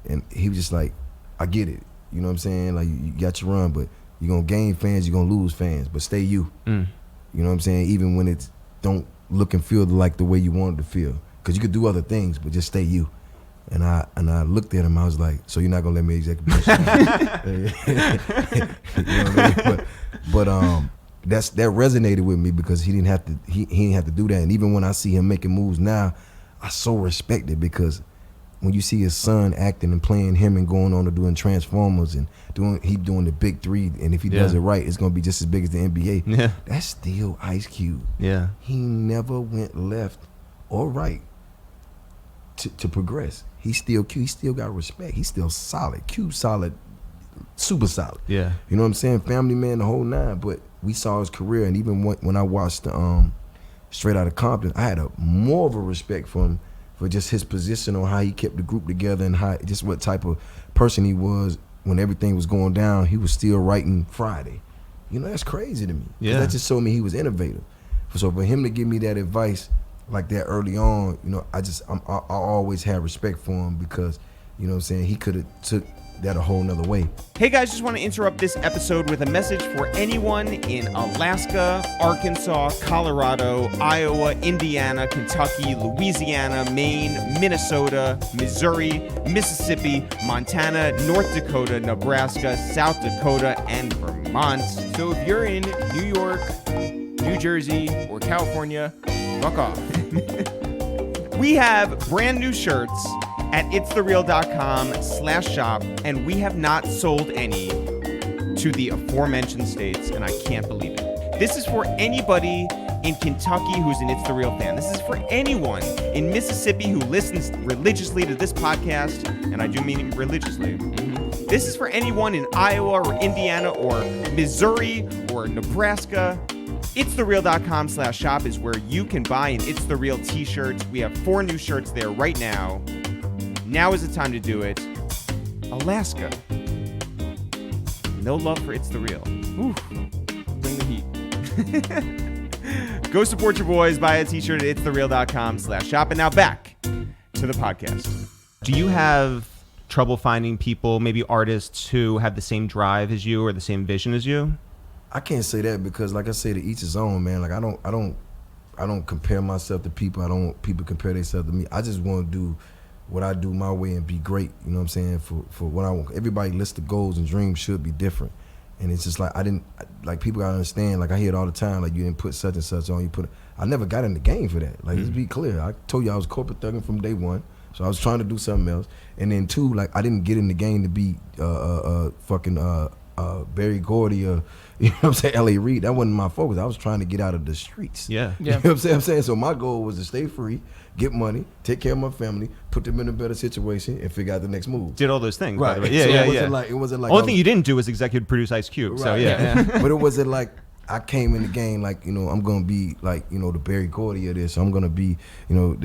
And he was just like, I get it. You know what I'm saying? Like, you got your run, but you're going to gain fans, you're going to lose fans, but stay you. You know what I'm saying? Even when it don't look and feel like the way you want it to feel. Because you could do other things, but just stay you. And I looked at him, I was like, so you're not going to let me executive produce? You know what I mean? But that resonated with me because he didn't have to do that. And even when I see him making moves now, I so respect it, because when you see his son acting and playing him and going on to doing Transformers and doing the big three, and if he does it right, it's gonna be just as big as the NBA. Yeah. That's still Ice Cube. Yeah. He never went left or right to progress. He still got respect. He's still solid. Cube solid, super solid. Yeah. You know what I'm saying? Family man, the whole nine. But we saw his career, and even when I watched Straight Outta Compton, I had more of a respect for him, for just his position on how he kept the group together and how just what type of person he was when everything was going down. He was still writing Friday. You know, that's crazy to me. Yeah. That just showed me he was innovative. So for him to give me that advice like that early on, you know, I always had respect for him, because, you know what I'm saying, he could have took that a whole nother way. Hey guys, just want to interrupt this episode with a message for anyone in Alaska, Arkansas, Colorado, Iowa, Indiana, Kentucky, Louisiana, Maine, Minnesota, Missouri, Mississippi, Montana, North Dakota, Nebraska, South Dakota, and Vermont. So if you're in New York, New Jersey, or California, fuck off. We have brand new shirts at ItsTheReal.com/shop, and we have not sold any to the aforementioned states, and I can't believe it. This is for anybody in Kentucky who's an It's The Real fan. This is for anyone in Mississippi who listens religiously to this podcast, and I do mean religiously. This is for anyone in Iowa or Indiana or Missouri or Nebraska. ItsTheReal.com/shop is where you can buy an It's The Real t-shirt. We have 4 new shirts there right now. Now is the time to do it. Alaska. No love for It's The Real. Oof. Bring the heat. Go support your boys. Buy a t-shirt at ItsTheReal.com/shop. And now back to the podcast. Do you have trouble finding people, maybe artists, who have the same drive as you or the same vision as you? I can't say that, because, like I say, to each his own, man. Like, I don't compare myself to people. I don't want people compare themselves to me. I just want to do what I do my way and be great. You know what I'm saying? For what I want. Everybody lists the goals and dreams should be different. And it's just like, people gotta understand, like I hear it all the time, like you didn't put such and such on, I never got in the game for that. Like, let's be clear. I told you I was corporate thugging from day one. So I was trying to do something else. And then 2, like, I didn't get in the game to be Barry Gordy or, you know what I'm saying, L.A. Reid. That wasn't my focus. I was trying to get out of the streets. Yeah. You know what I'm saying? So my goal was to stay free, get money, take care of my family, put them in a better situation, and figure out the next move. Did all those things, Right. by the way. So Yeah, it wasn't like Only thing you didn't do was executive produce Ice Cube. So Right. yeah. But it wasn't like I came in the game like, you know, I'm gonna be like, you know, the Barry Gordy of this. I'm gonna be, you know,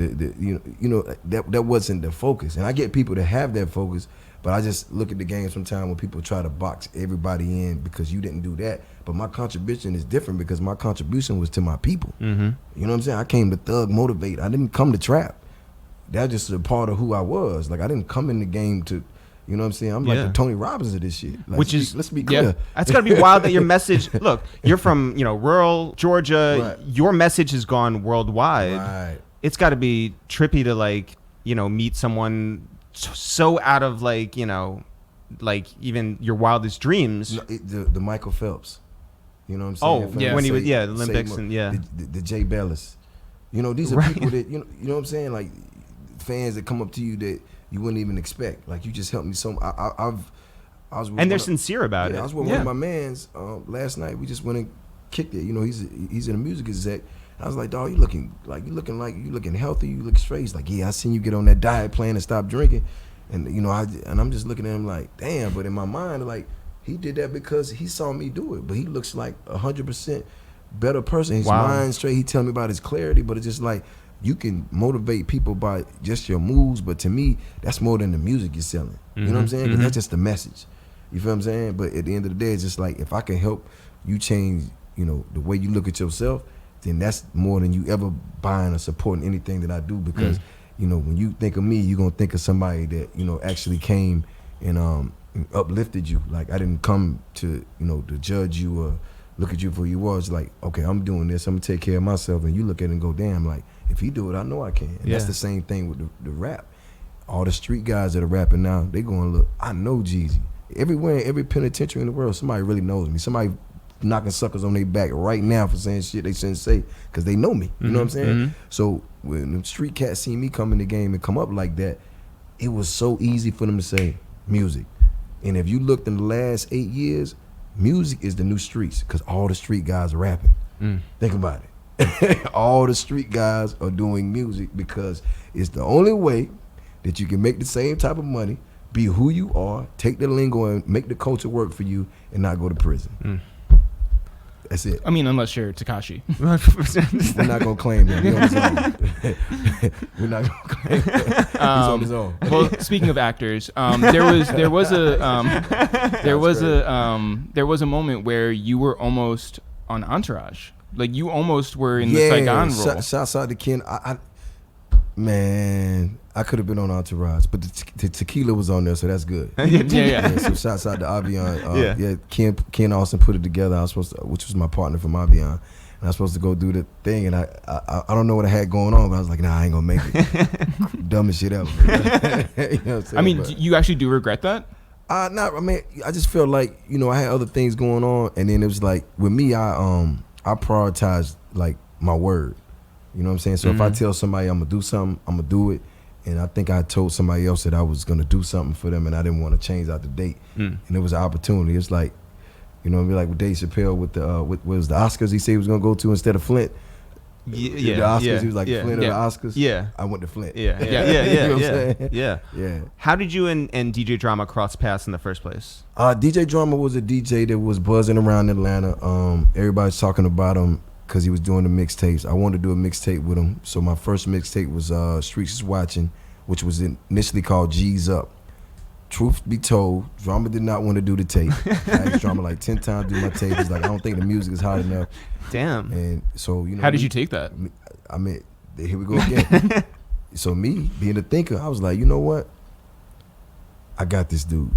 that wasn't the focus. And I get people to have that focus, but I just look at the game sometimes when people try to box everybody in because you didn't do that. But my contribution is different, because my contribution was to my people. Mm-hmm. You know what I'm saying? I came to thug, motivate. I didn't come to trap. That's just a part of who I was. Like, I didn't come in the game to, you know what I'm saying? I'm like the Tony Robbins of this shit. Like, let's be clear. That's gotta be wild that your message. Look, you're from rural Georgia. Right. Your message has gone worldwide. Right. It's got to be trippy to meet someone so out of even your wildest dreams. No, the Michael Phelps. You know what I'm saying? Oh, yeah. When he was the Olympics and the Jay Bellis. You know, these are people that you know what I'm saying, like fans that come up to you that you wouldn't even expect. Like, you just helped me so. I was with and they're sincere about it. I was with one of my mans last night. We just went and kicked it. You know, he's in a music exec, I was like, dog, you looking healthy, you look straight. He's like, yeah, I seen you get on that diet plan and stop drinking. And you know, I'm just looking at him like, damn, but in my mind, like, he did that because he saw me do it. But he looks like 100% better person. His mind straight. He tell me about his clarity, but it's just like, you can motivate people by just your moves, but to me, that's more than the music you're selling. You know what I'm saying? 'Cause that's just the message. You feel what I'm saying? But at the end of the day, it's just like, if I can help you change, you know, the way you look at yourself, then that's more than you ever buying or supporting anything that I do. Because, you know, when you think of me, you're going to think of somebody that, you know, actually came and uplifted you. Like, I didn't come to, you know, to judge you or look at you for who you was. Like, okay, I'm doing this, I'm going to take care of myself. And you look at it and go, damn, like, if he do it, I know I can. And that's the same thing with the rap. All the street guys that are rapping now, they going, look, I know Jeezy. Everywhere, every penitentiary in the world, somebody really knows me. Somebody knocking suckers on their back right now for saying shit they shouldn't say because they know me. You know what I'm saying? So when the street cats see me come in the game and come up like that, it was so easy for them to say music. And if you looked in the last 8 years, music is the new streets because all the street guys are rapping. Think about it. All the street guys are doing music because it's the only way that you can make the same type of money, be who you are, take the lingo and make the culture work for you and not go to prison. That's it. I mean, unless you're Tekashi. We're not gonna claim him. He's on his own. We're not gonna claim him. He's on his own. Well, speaking of actors, there was a moment where you were almost on Entourage. Like, you almost were in the Saigon role. Shouts out to Ken. Man, I could have been on Entourage, but the tequila was on there, so that's good. Yeah. So shouts out to Avion. Ken Austin put it together. I was supposed to, which was my partner from Avion, and I was supposed to go do the thing, and I don't know what I had going on, but I was like, nah, I ain't gonna make it. Dumbest shit ever. You know what I'm saying? I mean, you actually do regret that? I just felt like, you know, I had other things going on, and then it was like, with me, I prioritize like my word. You know what I'm saying? So if I tell somebody I'm gonna do something, I'm gonna do it. And I think I told somebody else that I was gonna do something for them, and I didn't want to change out the date. And it was an opportunity. It's like, you know, like with Dave Chappelle with the what was the Oscars he said he was gonna go to instead of Flint. The Oscars, he was like Flint of the Oscars. Yeah, I went to Flint. Yeah. You know what I'm saying? Yeah. How did you and DJ Drama cross paths in the first place? DJ Drama was a DJ that was buzzing around Atlanta. Everybody's talking about him because he was doing the mixtapes. I wanted to do a mixtape with him. So my first mixtape was Streets is Watching, which was initially called G's Up. Truth be told, Drama did not want to do the tape. I asked Drama like 10 times to do my tape. He's like, I don't think the music is hot enough. Damn. And so, you know. How did you take that? I mean, here we go again. So me, being a thinker, I was like, you know what? I got this dude.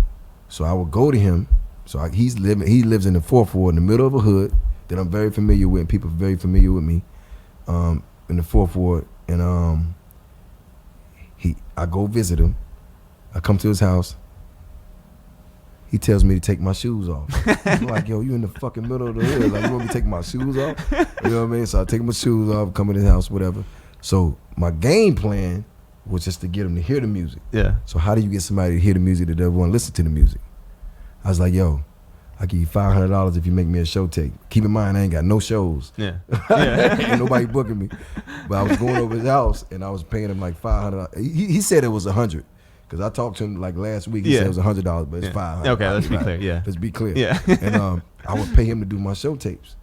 So I would go to him. So he lives in the 4th Ward in the middle of a hood that I'm very familiar with, and people are very familiar with me, in the 4th Ward. And I go visit him. I come to his house. He tells me to take my shoes off. I'm like, yo, you in the fucking middle of the hood. Like, you want me to take my shoes off? You know what I mean? So I take my shoes off, come in his house, whatever. So my game plan was just to get him to hear the music. Yeah. So how do you get somebody to hear the music that doesn't want to listen to the music? I was like, yo, I'll give you $500 if you make me a show tape. Keep in mind, I ain't got no shows. Yeah. Ain't nobody booking me. But I was going over his house, and I was paying him like $500. He said it was $100. Because I talked to him like last week. He said it was $100, but it's $500. Okay, let's be clear. Yeah. Let's be clear. Yeah. And I would pay him to do my show tapes.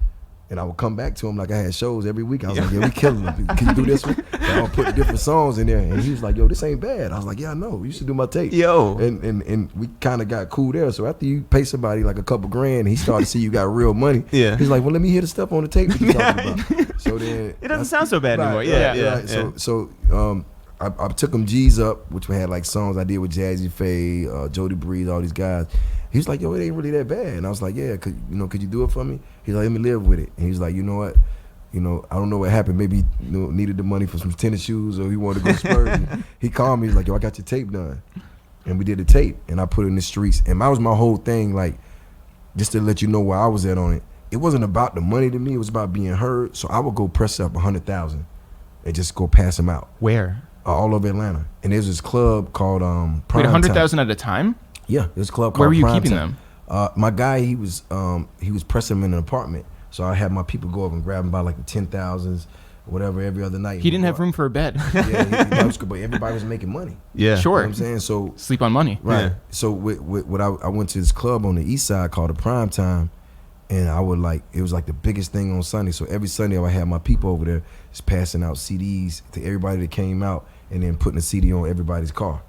And I would come back to him like I had shows every week. I was like, yeah, we killing them. Can you do this one? And I would put different songs in there. And he was like, yo, this ain't bad. I was like, yeah, I know. You should do my tape. Yo. And we kind of got cool there. So after you pay somebody like a couple grand, he started to see you got real money. Yeah. He's like, well, let me hear the stuff on the tape that you're talking about. So then It doesn't sound so bad anymore. Yeah. So I took him G's Up, which we had like songs I did with Jazzy Faye, Jody Breeze, all these guys. He was like, yo, it ain't really that bad. And I was like, yeah, could you do it for me? He's like, let me live with it. And he's like, you know what? I don't know what happened. Maybe he needed the money for some tennis shoes, or he wanted to go splurge. He called me. He's like, yo, I got your tape done. And we did the tape, and I put it in the streets. And that was my whole thing, like, just to let you know where I was at on it. It wasn't about the money to me. It was about being heard. So I would go press up 100,000 and just go pass them out. Where? All over Atlanta. And there's this club called Prime Wait, 100,000 at a time? Yeah, there's a club called Where were you Prime keeping Time. them? My guy, he was pressing them in an apartment. So I had my people go up and grab them by like the 10,000s, whatever every other night. He didn't have room for a bed. Yeah, that was good, but everybody was making money. Yeah. Sure. You know what I'm saying? So Sleep on money. right. Yeah. So with what I went to this club on the east side called the Prime Time, and I would it was like the biggest thing on Sunday. So every Sunday I would have my people over there just passing out CDs to everybody that came out, and then putting a CD on everybody's car.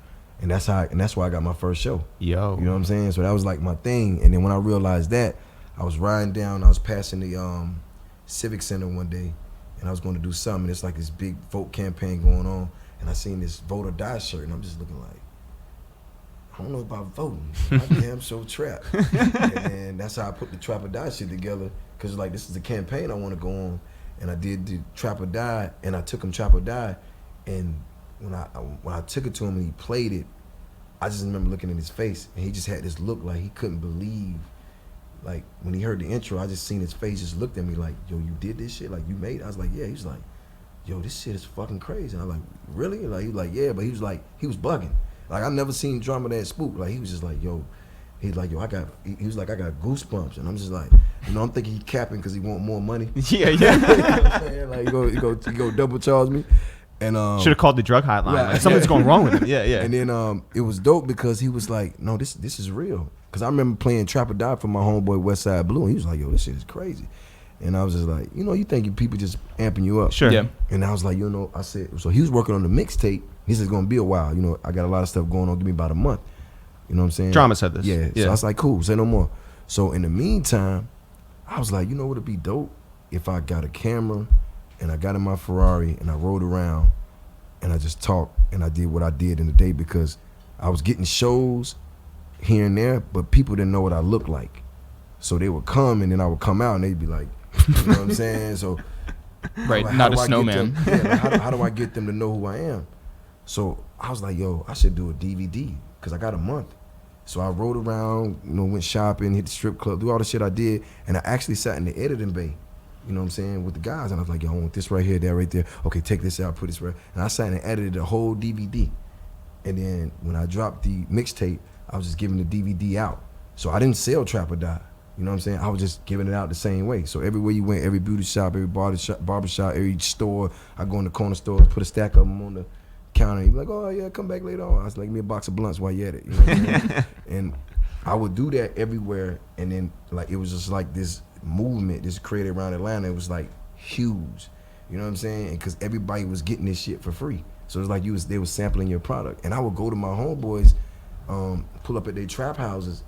And that's why I got my first show. Yo. You know what I'm saying? So that was like my thing. And then when I realized that, I was riding down, I was passing the Civic Center one day, and I was going to do something. And it's like this big vote campaign going on, and I seen this vote or die shirt, and I'm just looking like, I don't know about voting. I damn so trapped. And then that's how I put the Trap or Die shit together, because like this is a campaign I want to go on, and I did the Trap or Die, and I took him Trap or Die, and when I took it to him and he played it, I just remember looking in his face, and he just had this look like he couldn't believe. Like when he heard the intro, I just seen his face just looked at me like, yo, you did this shit? Like you made it? I was like, yeah. He was like, yo, this shit is fucking crazy. And I was like, really? Like he was like, yeah, but he was bugging. Like I never seen drama that spook. Like he was just like, yo, he's like, yo, he was like, I got goosebumps. And I'm just like, I'm thinking he capping because he want more money. Yeah. You know what I'm saying? Like he go double charge me. And Should have called the drug hotline. Right. Like, something's going wrong with him. Yeah. And then it was dope because he was like, no, this is real. Because I remember playing Trap or Die for my homeboy Westside Blue, and he was like, yo, this shit is crazy. And I was just like, you think people just amping you up. Sure. Yeah. And I was like, I said, so he was working on the mixtape. He said, it's going to be a while. I got a lot of stuff going on. Give me about a month. You know what I'm saying? Drama said this. Yeah. So I was like, cool, say no more. So in the meantime, I was like, what would be dope if I got a camera and I got in my Ferrari and I rode around and I just talked and I did what I did in the day, because I was getting shows here and there, but people didn't know what I looked like. So they would come and then I would come out and they'd be like, you know what I'm saying? So Right, how not do a I get snowman. them- yeah, like, how do I get them to know who I am? So I was like, yo, I should do a DVD because I got a month. So I rode around, went shopping, hit the strip club, do all the shit I did, and I actually sat in the editing bay, you know what I'm saying, with the guys, and I was like, yo, I want this right here, that right there. Okay, take this out, put this right. And I sat and edited the whole DVD. And then when I dropped the mixtape, I was just giving the DVD out. So I didn't sell Trap or Die. You know what I'm saying? I was just giving it out the same way. So everywhere you went, every beauty shop, every barbershop, every store, I go in the corner stores, put a stack of them on the counter. You're like, oh yeah, come back later on. I was like, give me a box of blunts while you at it. You know what I'm saying? And I would do that everywhere. And then like it was just like this movement, this created around Atlanta. It was like huge. You know what I'm saying? Because everybody was getting this shit for free. So it was like they was sampling your product. And I would go to my homeboys, pull up at their trap houses,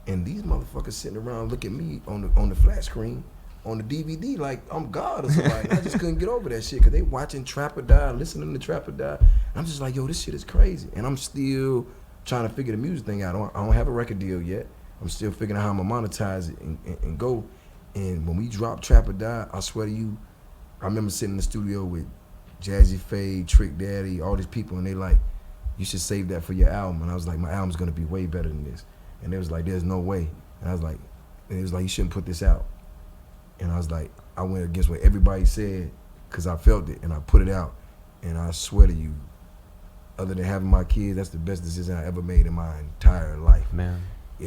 and these motherfuckers sitting around look at me on the flat screen, on the DVD, like I'm God or something. I just couldn't get over that shit because they watching Trap or Die, listening to Trap or Die. I'm just like, yo, this shit is crazy. And I'm still trying to figure the music thing out. I don't have a record deal yet. I'm still figuring out how I'm gonna monetize it and go. And when we dropped Trap or Die, I swear to you, I remember sitting in the studio with Jazzy Faye, Trick Daddy, all these people, and they like, you should save that for your album. And I was like, my album's gonna be way better than this. And they was like, there's no way. And I was like, and it was like, you shouldn't put this out. And I was like, I went against what everybody said because I felt it and I put it out. And I swear to you, other than having my kids, that's the best decision I ever made in my entire life. Man. I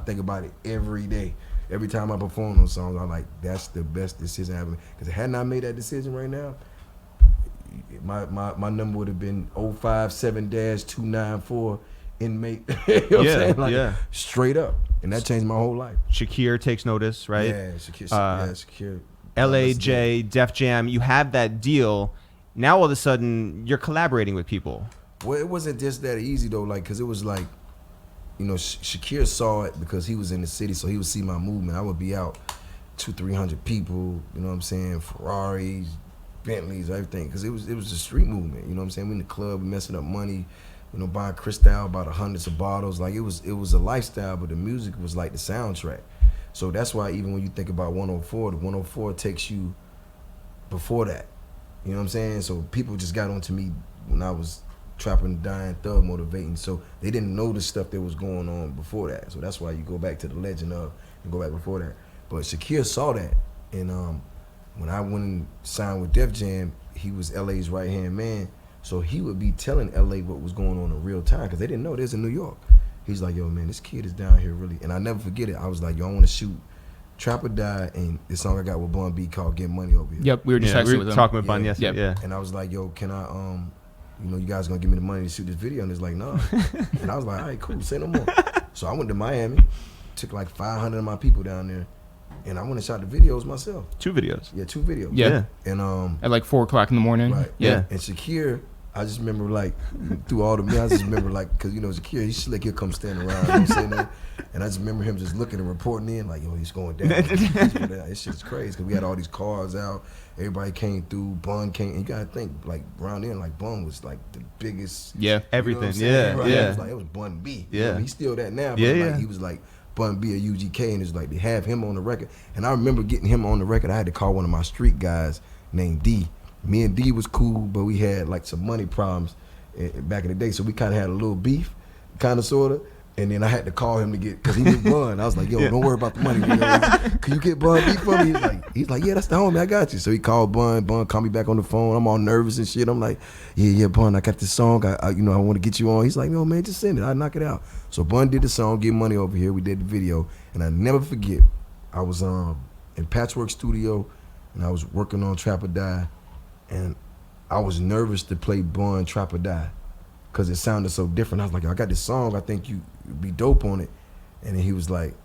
think about it every day. Every time I perform those songs, I'm like, that's the best decision I ever made. Because had I made that decision right now, my number would have been 057-294 inmate. You know what I'm saying? Like, straight up. And that changed my whole life. Shakir takes notice, right? Yeah, Shakir. LAJ, Def Jam, you have that deal. Now all of a sudden, you're collaborating with people. Well, it wasn't just that easy though, like, cause it was like, Shakir saw it because he was in the city, so he would see my movement. I would be out 200-300 people, you know what I'm saying, Ferraris, Bentleys, everything, cause it was a street movement, you know what I'm saying. We in the club, messing up money, buying Cristal, about hundreds of bottles. Like it was a lifestyle, but the music was like the soundtrack. So that's why even when you think about 104, the 104 takes you before that. You know what I'm saying? So people just got onto me when I was trapping, dying, thug motivating. So they didn't know the stuff that was going on before that. So that's why you go back to the legend of and go back before that. But Shakir saw that. And when I went and signed with Def Jam, he was LA's right-hand man. So he would be telling LA what was going on in real time because they didn't know this in New York. He's like, yo, man, this kid is down here really. And I never forget it. I was like, yo, I want to shoot Trap or Die, and the song I got with Bun B called Get Money Over Here. Yep, we were just Yeah, texting we with were him. talking with Bun yesterday. Yep. Yeah. And I was like, yo, can I, you guys gonna give me the money to shoot this video? And it's like, no. And I was like, all right, cool, say no more. So I went to Miami, took like 500 of my people down there, and I went and shot the videos myself. 2 videos. Yeah, 2 videos. Yeah. And At like 4:00 in the morning. right. Yeah. And Shakir, I just remember like through all the I just remember like, cause Shakir, he's slick, he'll come stand around, you know what I'm saying? And I just remember him just looking and reporting in like, yo, he's going down. This shit's crazy, cause we had all these cars out, everybody came through, Bun came, and you gotta think like around then, like Bun was like the biggest. Yeah. Everything. You know what I'm saying? Yeah. Right. Yeah. It was Bun B. Yeah. You know, he's still that now, but Yeah, like, yeah. he was like Bun B at UGK, and it's like they have him on the record. And I remember getting him on the record. I had to call one of my street guys named D. Me and D was cool, but we had like some money problems back in the day, so we kind of had a little beef, kind of, sort of. And then I had to call him to get, because he was Bun. I was like, yo, don't worry about the money. Can you get Bun B for me? He's like, yeah, that's the homie, I got you. So he called Bun. Bun called me back on the phone. I'm all nervous and shit. I'm like, yeah, Bun, I got this song. I want to get you on. He's like, no, man, just send it. I'll knock it out. So Bun did the song, Get Money Over Here. We did the video. And I never forget, I was in Patchwork Studio, and I was working on Trap or Die. And I was nervous to play Bun Trap or Die, because it sounded so different. I was like, I got this song, I think you be dope on it. And then he was like,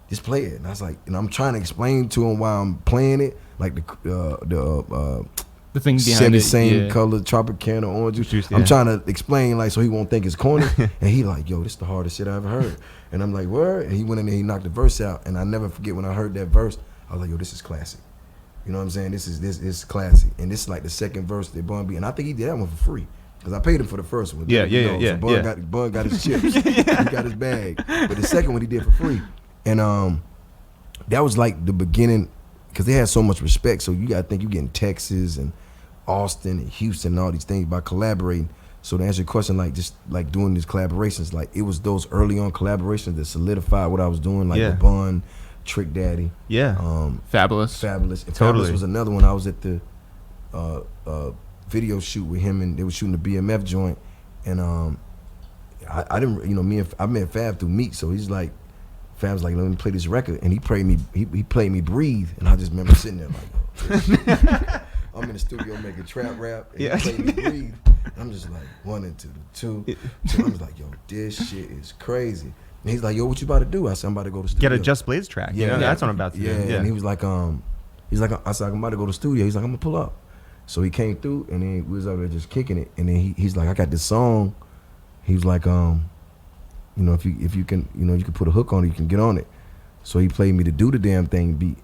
just play it. And I was like, and I'm trying to explain to him why I'm playing it, like the thing behind Chevy it. same Yeah. color, Tropicana, orange juice. Juice, I'm yeah. trying to explain, like, so he won't think it's corny. And he like, yo, this is the hardest shit I ever heard. And I'm like, word? And he went in there, he knocked the verse out. And I never forget when I heard that verse, I was like, yo, this is classic. You know what I'm saying? This is classic. And this is like the second verse that Bun B, and I think he did that one for free, because I paid him for the first one. Yeah. So Bun got his chips. He got his bag. But the second one he did for free. And that was like the beginning, because they had so much respect. So you got to think you getting Texas and Austin and Houston and all these things by collaborating. So to answer your question, like just like doing these collaborations, like it was those early on collaborations that solidified what I was doing, like with Bun, Trick Daddy. Yeah. Fabulous. And Totally. Fabulous was another one. I was at the video shoot with him, and they were shooting the BMF joint, and I didn't, I met Fab through Meek, so he's like, Fab's like, let me play this record, and he played me Breathe, and I just remember sitting there like, I'm in the studio making trap rap, and he played me Breathe. I'm just like 1 and 2, 2. So I was like, yo, this shit is crazy. And he's like, yo, what you about to do? I said, I'm about to go to the studio. Get a Just Blaze track. Yeah. That's what I'm about to do. Yeah. And he was like, I said, I'm about to go to the studio. He's like, I'm gonna pull up. So he came through, and then we was over there just kicking it. And then he's like, I got this song. He was like, if you can, you can put a hook on it, you can get on it. So he played me the Do the Damn Thing beat,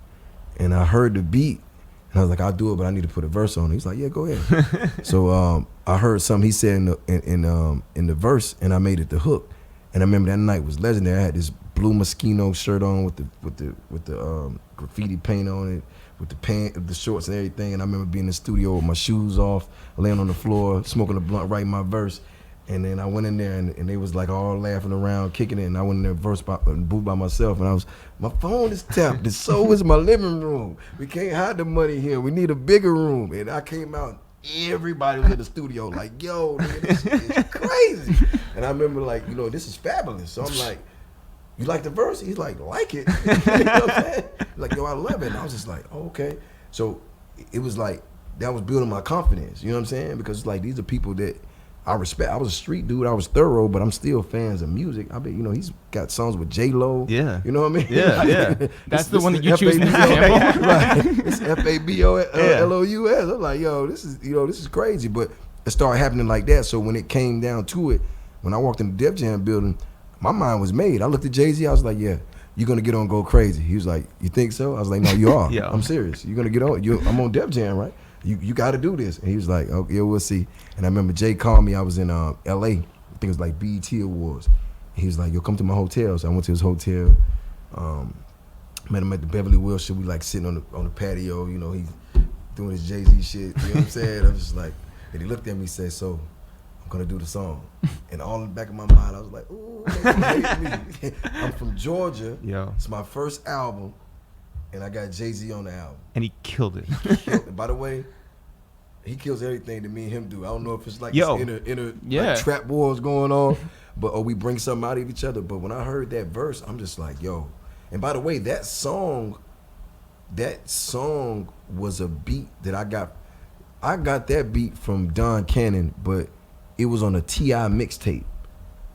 and I heard the beat, and I was like, I'll do it, but I need to put a verse on it. He's like, yeah, go ahead. So I heard something he said in the verse, and I made it the hook. And I remember that night was legendary. I had this blue Moschino shirt on with the graffiti paint on it, with the pant, the shorts and everything. And I remember being in the studio with my shoes off, laying on the floor, smoking a blunt, writing my verse. And then I went in there, and they was like all laughing around, kicking it. And I went in there booth by myself, and my phone is tapped. And so is my living room. We can't hide the money here. We need a bigger room. And I came out. Everybody was in the studio like, yo, nigga, this is crazy. And I remember like, this is fabulous. So I'm like, you like the verse? He's like it. You know what I'm saying? Like, yo, I love it. And I was just like, oh, okay. So it was like, that was building my confidence. You know what I'm saying? Because it's like, these are people that I respect. I was a street dude. I was thorough, but I'm still fans of music. I mean, he's got songs with J-Lo. Yeah. You know what I mean? Yeah. That's the one that you choose to sample. Right. It's FABOLOUS. I'm like, yo, this is crazy. But it started happening like that. So when it came down to it, when I walked in the Def Jam building, my mind was made. I looked at Jay-Z. I was like, yeah, you're going to get on Go Crazy. He was like, you think so? I was like, no, you are. Yeah. I'm serious. You're going to get on. I'm on Def Jam, right? You got to do this. And he was like, okay, yeah, we'll see. And I remember Jay called me. I was in L.A. I think it was like BET Awards. He was like, yo, come to my hotel. So I went to his hotel. Met him at the Beverly Wilshire. We like sitting on the patio. He's doing his Jay-Z shit. You know what I'm saying? I was just like, and he looked at me and said, so I'm going to do the song. And all in the back of my mind, I was like, ooh, they hate me. I'm from Georgia. Yo. It's my first album. And I got Jay-Z on the album. And he killed it. By the way, he kills everything that me and him do. I don't know if it's like Yo. this inner Yeah. like trap wars going on, or we bring something out of each other. But when I heard that verse, I'm just like, yo. And by the way, that song that song was a beat that I got that beat from Don Cannon, but it was on a T.I. mixtape.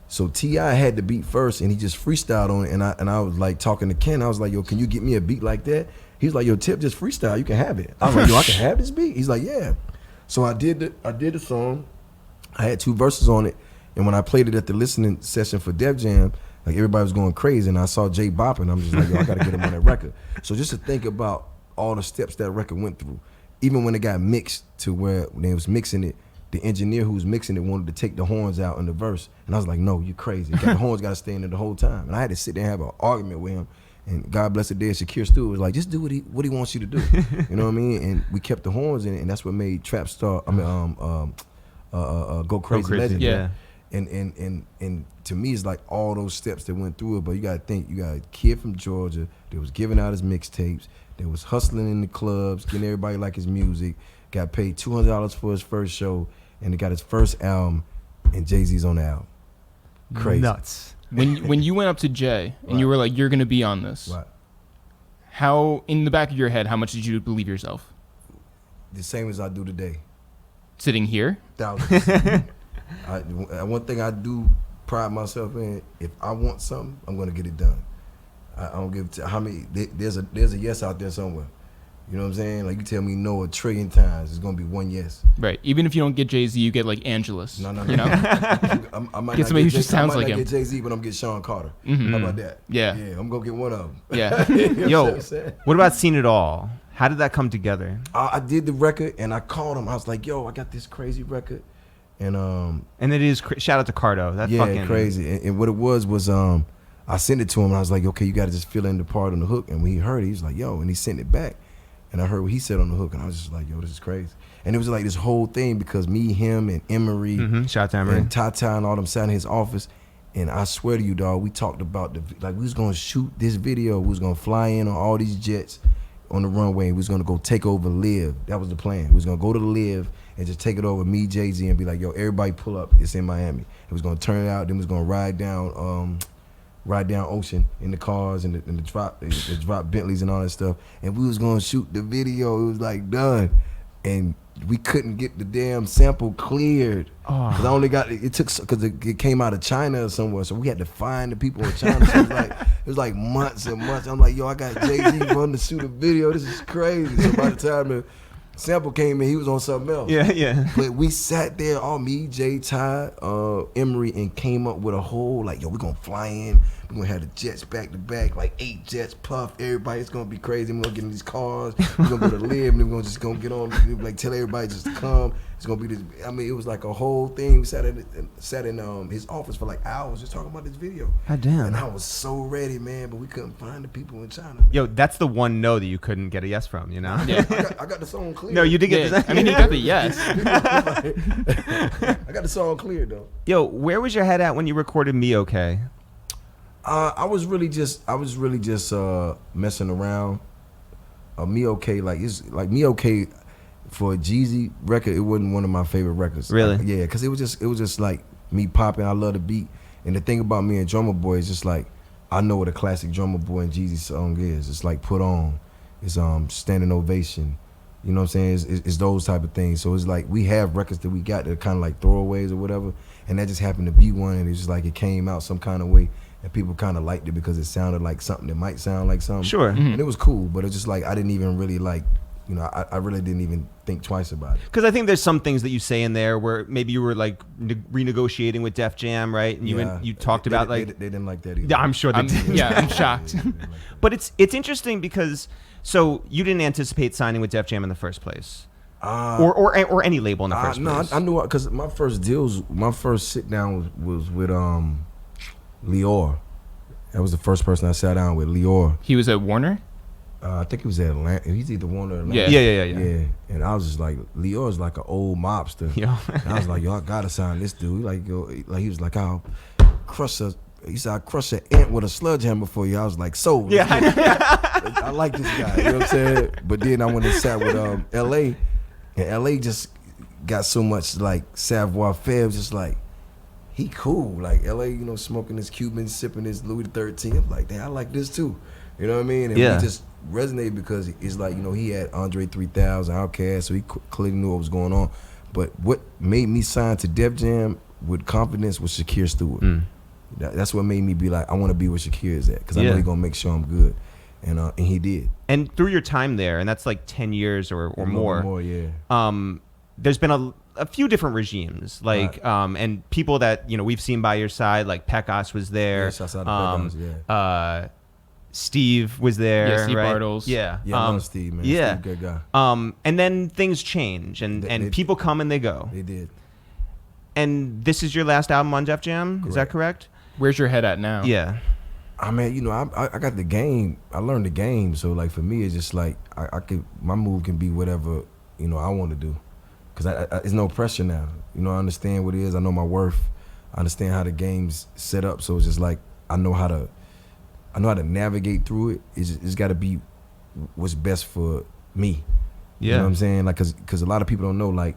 So T.I. had the beat first, and he just freestyled on it. And I was like talking to Ken. I was like, yo, can you get me a beat like that? He's like, yo, Tip, just freestyle. You can have it. I was like, yo, I can have this beat? He's like, yeah. So I did the song. I had 2 verses on it. And when I played it at the listening session for Def Jam, like everybody was going crazy. And I saw Jay bopping. I'm just like, yo, I got to get him on that record. So just to think about all the steps that record went through, even when it got mixed to where they was mixing it, the engineer who was mixing it wanted to take the horns out in the verse. And I was like, no, you crazy. The horns got to stay in there the whole time. And I had to sit there and have an argument with him. And God bless the day, Shakir Stewart was like, just do what he wants you to do. You know what I mean? And we kept the horns in it, and that's what made Trap Star, Go Crazy Legend. Yeah. And to me, it's like all those steps that went through it. But you got to think, you got a kid from Georgia that was giving out his mixtapes, that was hustling in the clubs, getting everybody like his music, got paid $200 for his first show, and he got his first album, and Jay-Z's on the album. Crazy. Nuts. When you went up to Jay and you were like, you're going to be on this, Right. how, in the back of your head, how much did you believe yourself? The same as I do today. Sitting here? Thousands. One thing I do pride myself in, if I want something, I'm going to get it done. I don't give how many. There's a yes out there somewhere. You know what I'm saying? Like, you tell me no 1 trillion times, it's gonna be 1 yes. Right. Even if you don't get Jay-Z, you get like Angelus. No. You know? I might Get not somebody who Jay- just sounds I might like not him. get Jay-Z, but I'm gonna get Sean Carter. Mhm. How about that? Yeah. I'm gonna get one of them. Yeah. You know Yo, what I'm saying? what about Seen It All? How did that come together? I did the record, and I called him. I was like, yo, I got this crazy record. And And it is shout out to Cardo. That yeah, fucking crazy. And what it was I sent it to him, and I was like, okay, you got to just fill in the part on the hook. And when he heard it, he was like, yo, and he sent it back. And I heard what he said on the hook, and I was just like, yo, this is crazy. And it was like this whole thing because me, him, and Emery, shout out to Emery. and Tata and all them sat in his office. And I swear to you, dog, we talked about we was gonna shoot this video. We was gonna fly in on all these jets on the runway. We was gonna go take over Live. That was the plan. We was gonna go to Live and just take it over, me, Jay-Z, and be like, yo, everybody pull up. It's in Miami. It was gonna turn it out. Then we was gonna ride down Ocean in the cars and the drop Bentleys and all that stuff. And we was gonna shoot the video. It was like done, and we couldn't get the damn sample cleared. Cause I only got it took because it came out of China or somewhere, so we had to find the people in China. So it was like months and months. I'm like, yo, I got Jay-Z running to shoot a video. This is crazy. So by the time the sample came in, he was on something else. Yeah. But we sat there, all me, Jay, Ty, Emery, and came up with a whole, like, yo, we're going to fly in. We're going to have the jets back to back, like 8 jets, puff. Everybody, it's going to be crazy. We're going to get in these cars. We're going to go to Live, and then we're just going to get on, like, tell everybody just to come. It's going to be this. I mean, it was like a whole thing. We sat in his office for like hours just talking about this video. God damn. And I was so ready, man, but we couldn't find the people in China. Man. Yo, that's the one no that you couldn't get a yes from, you know? Yeah. I got the song clear. No, you did get Yeah, the I mean, he got the yes. I got the song clear, though. Yo, where was your head at when you recorded Me Okay? I was really just messing around. Me Okay, like it's like Me Okay for a Jeezy record. It wasn't one of my favorite records. Really? Like, yeah, because it was just like me popping. I love the beat, and the thing about me and Drummer Boy is just like I know what a classic Drummer Boy and Jeezy song is. It's like Put On. It's Standing Ovation. You know what I'm saying? It's those type of things. So it's like we have records that we got that are kind of like throwaways or whatever, and that just happened to be one. And it's just like it came out some kind of way. And people kind of liked it because it sounded like something that might sound like something. Sure. And it was cool, but it's just like I didn't even really like, you know, I really didn't even think twice about it. Because I think there's some things that you say in there where maybe you were like renegotiating with Def Jam, right? And you talked about they like didn't like that either. Yeah, I'm sure they did. I'm shocked. They didn't like that. But it's interesting because so you didn't anticipate signing with Def Jam in the first place, or any label in the first place. No, I knew because my first sit down was with Lior. That was the first person I sat down with, Lior. He was at Warner? I think he was at Atlanta. He's either Warner or Atlanta. Yeah. And I was just like, Lior's like an old mobster. Yo. And I was like, yo, I gotta sign this dude. Like, yo, like he was like, I'll crush a. He said, I crush an ant with a sledgehammer for you. I was like, so. Yeah. I like this guy. You know what I'm saying? But then I went and sat with L.A. And L.A. just got so much like savoir faire. It was just like, he cool. Like L.A., you know, smoking his Cuban, sipping his Louis XIII. I'm like, damn, I like this too. You know what I mean? And Yeah. we just resonated because it's like, you know, he had Andre 3000, Outkast, so he clearly knew what was going on. But what made me sign to Def Jam with confidence was Shakir Stewart. That's what made me be like, I want to be where Shakir is at, because I know he's going to make sure I'm good. And he did. And through your time there, and that's like 10 years or more. More, yeah. There's been a few different regimes, like and people that we've seen by your side, like Pekos was there. Yeah, shouts out to Pekos, yeah. Steve was there. Yeah, Steve right? Bartles. Yeah, Yeah, I love Steve, man. Yeah, Steve, good guy. and then things change, and people come and they go. They did. And this is your last album on Def Jam, is that correct? Where's your head at now? Yeah. I mean, I got the game. I learned the game, so like for me, it's just like my move can be whatever I want to do, because there's no pressure now. I understand what it is. I know my worth. I understand how the game's set up. So it's just like I know how to navigate through it. It's got to be what's best for me. Yeah. You know what I'm saying? Like, cause a lot of people don't know. Like,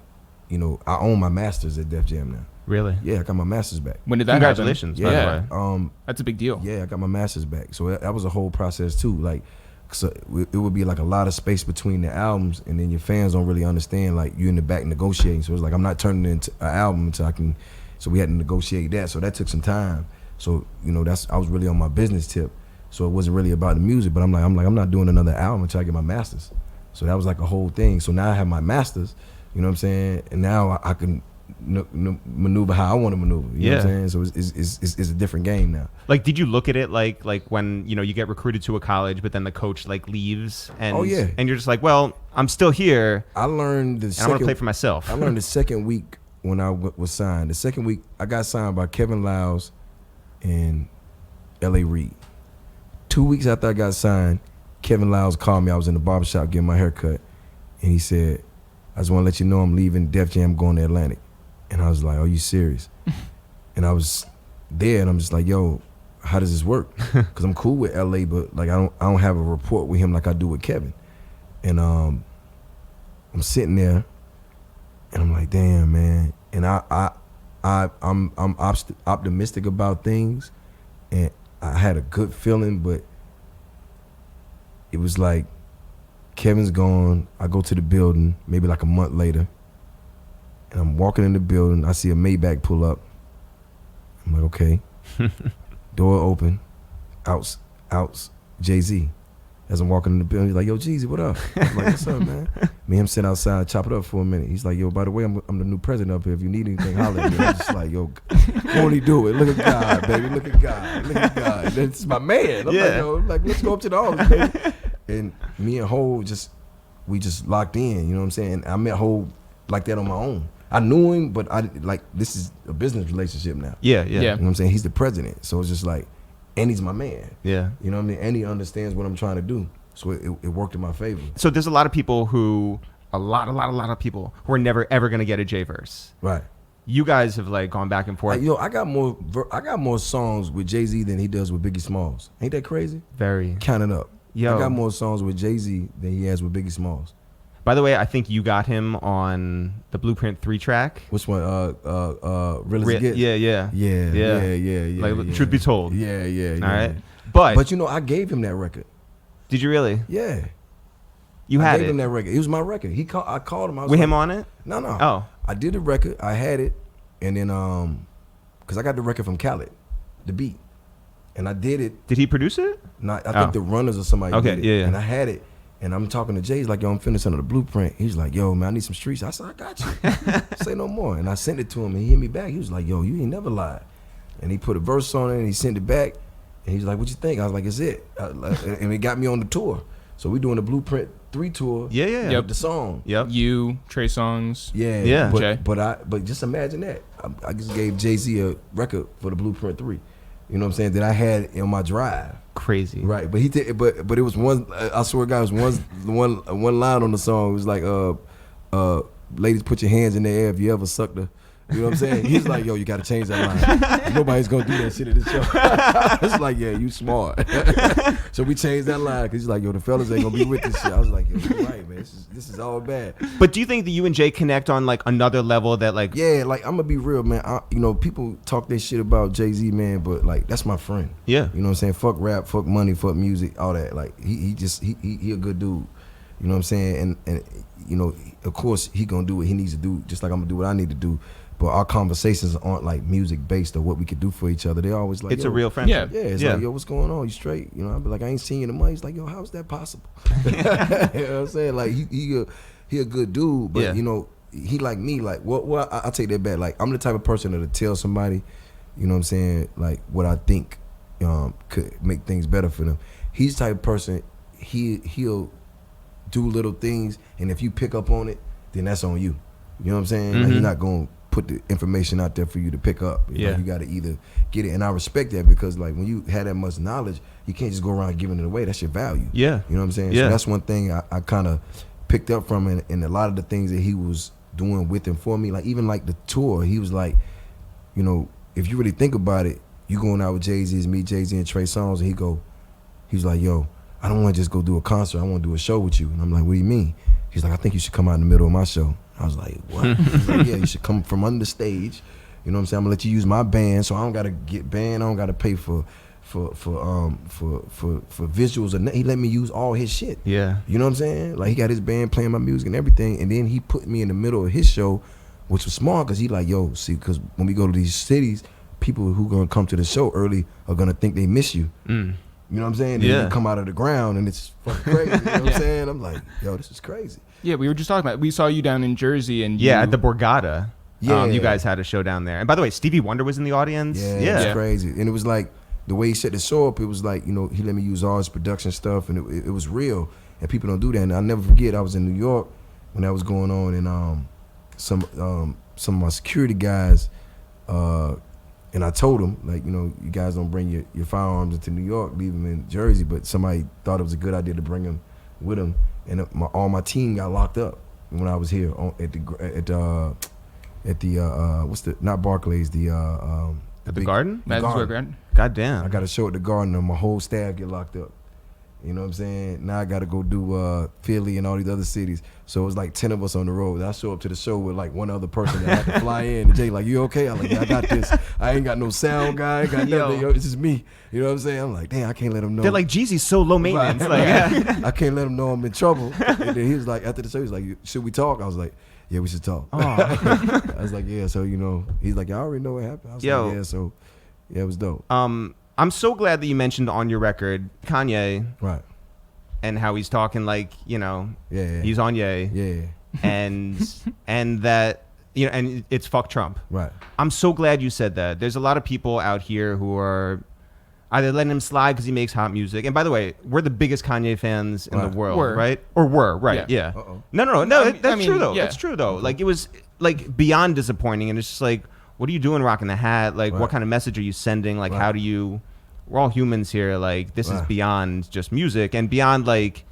I own my masters at Def Jam now. Really? Yeah, I got my masters back. When did that Congratulations, happen? by the way. That's a big deal. Yeah, I got my masters back. So that was a whole process too. Like, so it would be like a lot of space between the albums, and then your fans don't really understand. Like, you're in the back negotiating. So it's like I'm not turning it into an album until I can. So we had to negotiate that. So that took some time. So I was really on my business tip. So it wasn't really about the music. But I'm not doing another album until I get my masters. So that was like a whole thing. So now I have my masters. You know what I'm saying? And now I can maneuver how I want to maneuver. You know what I'm saying? So it's a different game now. Like, did you look at it like when you get recruited to a college, but then the coach like leaves, and and you're just like, well, I'm still here. I learned I want to play for myself. I learned the second week when I was signed. The second week I got signed by Kevin Lyles and L.A. Reid. 2 weeks after I got signed, Kevin Lyles called me. I was in the barbershop getting my hair cut, and he said, I just want to let you know I'm leaving Def Jam, going to Atlantic. And I was like, are you serious? And I was there, and I'm just like, yo, how does this work? Because I'm cool with LA, but like I don't have a rapport with him like I do with Kevin. And I'm sitting there, and I'm like, damn, man. And I'm optimistic about things, and I had a good feeling, but it was like, Kevin's gone. I go to the building maybe like a month later, and I'm walking in the building. I see a Maybach pull up. I'm like, okay. Door open. Out Jay-Z. As I'm walking in the building, he's like, yo, Jeezy, what up? I'm like, what's up, man? Me and him sit outside, chop it up for a minute. He's like, yo, by the way, I'm the new president up here. If you need anything, holler at me. I'm just like, yo, won't he do it? Look at God, baby. Look at God. Look at God. That's my man. I'm like, yo, let's go up to the office, baby. And me and Ho we just locked in, you know what I'm saying? I met Ho like that on my own. I knew him, but this is a business relationship now. Yeah. You know what I'm saying? He's the president. So it's just like, and he's my man. Yeah. You know what I mean? And he understands what I'm trying to do. So it worked in my favor. So there's a lot of people a lot of people who are never ever gonna get a J verse. Right. You guys have like gone back and forth. I got more songs with Jay-Z than he does with Biggie Smalls. Ain't that crazy? Very. Count it up. Yo. I got more songs with Jay-Z than he has with Biggie Smalls. By the way, I think you got him on the Blueprint 3 track. Which one? Real as It Gets? Yeah. Like, truth be told. Yeah. All right. But I gave him that record. Did you really? Yeah. I gave him that record. It was my record. I called him. I was with like, him on it? No. Oh. I did the record. I had it, and then because I got the record from Khaled, the beat, and I did it. Did he produce it? I think the Runners or somebody did it. Yeah. And I had it, and I'm talking to Jay. He's like, yo, I'm finishing the Blueprint. He's like, yo, man, I need some streets. I said, I got you. Say no more. And I sent it to him, and he hit me back. He was like, yo, you ain't never lied. And he put a verse on it, and he sent it back. And he's like, what you think? I was like, it's it. And it got me on the tour. So we doing the Blueprint 3 tour. Yeah. Yep. The song. Yep. You, Trey Songz. Yeah. Jay. But just imagine that. I just gave Jay-Z a record for the Blueprint 3. You know what I'm saying? That I had on my drive. Crazy. Right. But he did. But it was one. I swear, to God, it was one line on the song. It was like, ladies, put your hands in the air if you ever sucked a You know what I'm saying? He's like, yo, you got to change that line. Nobody's going to do that shit at the show. It's like, yeah, you smart. So we changed that line because he's like, yo, the fellas ain't going to be with this shit. I was like, yo, you're right, man. This is all bad. But do you think that you and Jay connect on like another level that like? Yeah, like I'm gonna be real, man. People talk their shit about Jay-Z, man, but like that's my friend. Yeah. You know what I'm saying? Fuck rap, fuck money, fuck music, all that. Like he a good dude. You know what I'm saying? And you know, of course he gonna do what he needs to do, just like I'm gonna do what I need to do. But our conversations aren't like music based or what we could do for each other. They're always like, it's a real friendship. Yeah, it's like, yo, what's going on? You straight? You know, I'll be like, I ain't seen you in a month. He's like, yo, how's that possible? You know what I'm saying? Like he a good dude, but you know, he like me. Like, well, I'll take that back. Like, I'm the type of person that'll tell somebody, you know what I'm saying, like what I think could make things better for them. He's the type of person, he'll do little things, and if you pick up on it, then that's on you. You know what I'm saying? Like, he's not gonna put the information out there for you to pick up. You know, you got to either get it, and I respect that because like when you have that much knowledge, you can't just go around giving it away. That's your value. Yeah, you know what I'm saying? Yeah. So that's one thing I kind of picked up from him, and a lot of the things that he was doing with and for me, like even like the tour, he was like, you know, if you really think about it, you going out with Jay-Z, meet Jay-Z and Trey Songz, and he's like, yo, I don't want to just go do a concert, I want to do a show with you. And I'm like, what do you mean? He's like, I think you should come out in the middle of my show. I was like, what? He's like, yeah, you should come from under the stage. You know what I'm saying? I'm gonna let you use my band, so I don't gotta get banned. I don't gotta pay for visuals. And he let me use all his shit. Yeah. You know what I'm saying? Like he got his band playing my music and everything, and then he put me in the middle of his show, which was smart because he like, yo, see, because when we go to these cities, people who gonna come to the show early are gonna think they miss you. You know what I'm saying? Then you come out of the ground and it's fucking crazy. You know what I'm saying? I'm like, yo, this is crazy. Yeah, we were just talking about. We saw you down in Jersey, and at the Borgata. Yeah, you guys had a show down there. And by the way, Stevie Wonder was in the audience. Yeah, it's crazy. And it was like the way he set the show up. It was like, you know, he let me use all his production stuff, and it was real. And people don't do that. And I'll never forget. I was in New York when that was going on, and some of my security guys. And I told them, like, you know, you guys don't bring your firearms into New York, leave them in Jersey. But somebody thought it was a good idea to bring them with them, and all my team got locked up when I was here at the not Barclays, the Garden? Madison Square Garden. God damn. I got a show at the Garden, and my whole staff get locked up. You know what I'm saying? Now I got to go do Philly and all these other cities. So it was like 10 of us on the road. I show up to the show with like one other person that had to fly in. And Jay like, you okay? I'm like, yeah, I got this. I ain't got no sound guy. I ain't got nothing. Yo, this is me. You know what I'm saying? I'm like, damn, I can't let him know. They're like, Jeezy's so low maintenance. Like, I can't let him know I'm in trouble. And then he was like, after the show, he was like, should we talk? I was like, yeah, we should talk. I was like, yeah. So, you know, he's like, I already know what happened. I was like, yeah. So, yeah, it was dope. I'm so glad that you mentioned on your record Kanye. Right. And how he's talking like, you know, he's on Ye. Yeah. And that, you know, and it's fuck Trump. Right. I'm so glad you said that. There's a lot of people out here who are either letting him slide because he makes hot music. And by the way, we're the biggest Kanye fans in the world, right? Or were, right? Yeah. Uh-oh. No. That's true though. That's true though. Like it was like beyond disappointing, and it's just like, what are you doing rocking the hat? Like, what kind of message are you sending? Like, how do you? We're all humans here. Like, this is beyond just music and beyond like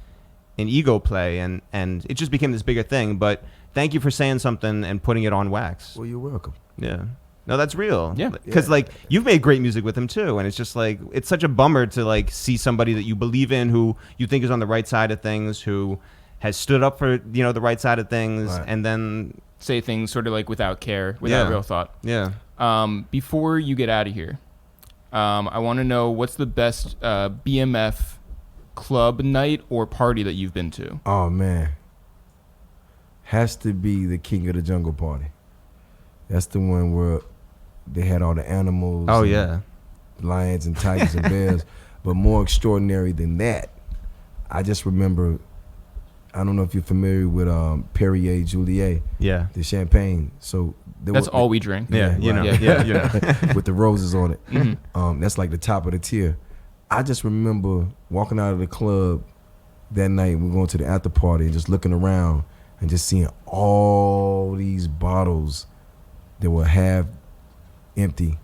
an ego play, and it just became this bigger thing. But thank you for saying something and putting it on wax. Well, you're welcome. Yeah. No, that's real. Yeah. Because like you've made great music with him too, and it's just like it's such a bummer to like see somebody that you believe in, who you think is on the right side of things, who has stood up for, you know, the right side of things, and then say things sort of like without care, without real thought. Yeah. Before you get out of here, I want to know what's the best BMF club night or party that you've been to? Oh man, has to be the King of the Jungle party. That's the one where they had all the animals. Oh yeah, lions and tigers and bears. But more extraordinary than that, I just remember. I don't know if you're familiar with Perrier Juliet. Yeah. The champagne. So that's all we drink. Yeah, you know. With the roses on it. Mm-hmm. That's like the top of the tier. I just remember walking out of the club that night. We're going to the after party and just looking around and just seeing all these bottles that were half empty,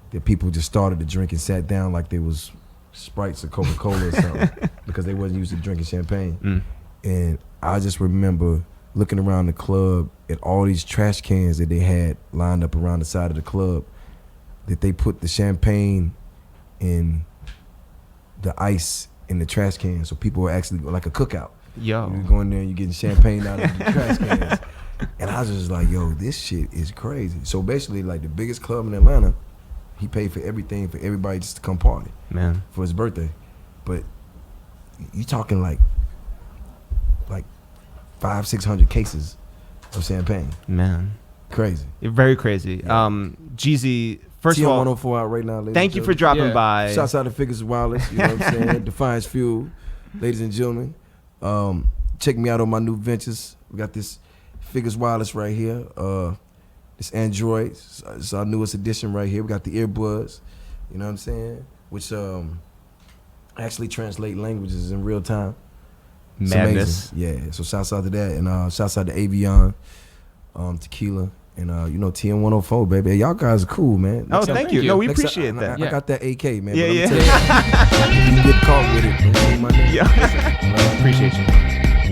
that people just started to drink and sat down like they was Sprites or Coca-Cola or something because they wasn't used to drinking champagne. And I just remember looking around the club at all these trash cans that they had lined up around the side of the club, that they put the champagne and the ice in the trash can, so people were actually like a cookout. Yo. You go in there and you're getting champagne out of the trash cans. And I was just like, yo, this shit is crazy. So basically, like the biggest club in Atlanta, he paid for everything for everybody just to come party. Man. For his birthday. But you talking like 500-600 cases of champagne. Man. Crazy. Very crazy. Yeah. Jeezy, first of TM all, 104 out right now, ladies thank and you for gentlemen. dropping Yeah. by. Shouts out to Figures Wireless, you know what I'm saying? Defiance Fuel, ladies and gentlemen. Check me out on my new ventures. We got this Figures Wireless right here. This Android, it's our newest edition right here. We got the earbuds, you know what I'm saying? Which actually translate languages in real time. It's Madness. amazing. Yeah, so shouts out to that. And shouts out to Avion, Tequila, and TM 104, baby. Hey, y'all guys are cool, man. Oh, Next time- thank you. you. No, we next time- appreciate that. I got that AK, man. Yeah, but yeah. If you get caught with it, don't say my name. Yeah. Appreciate you.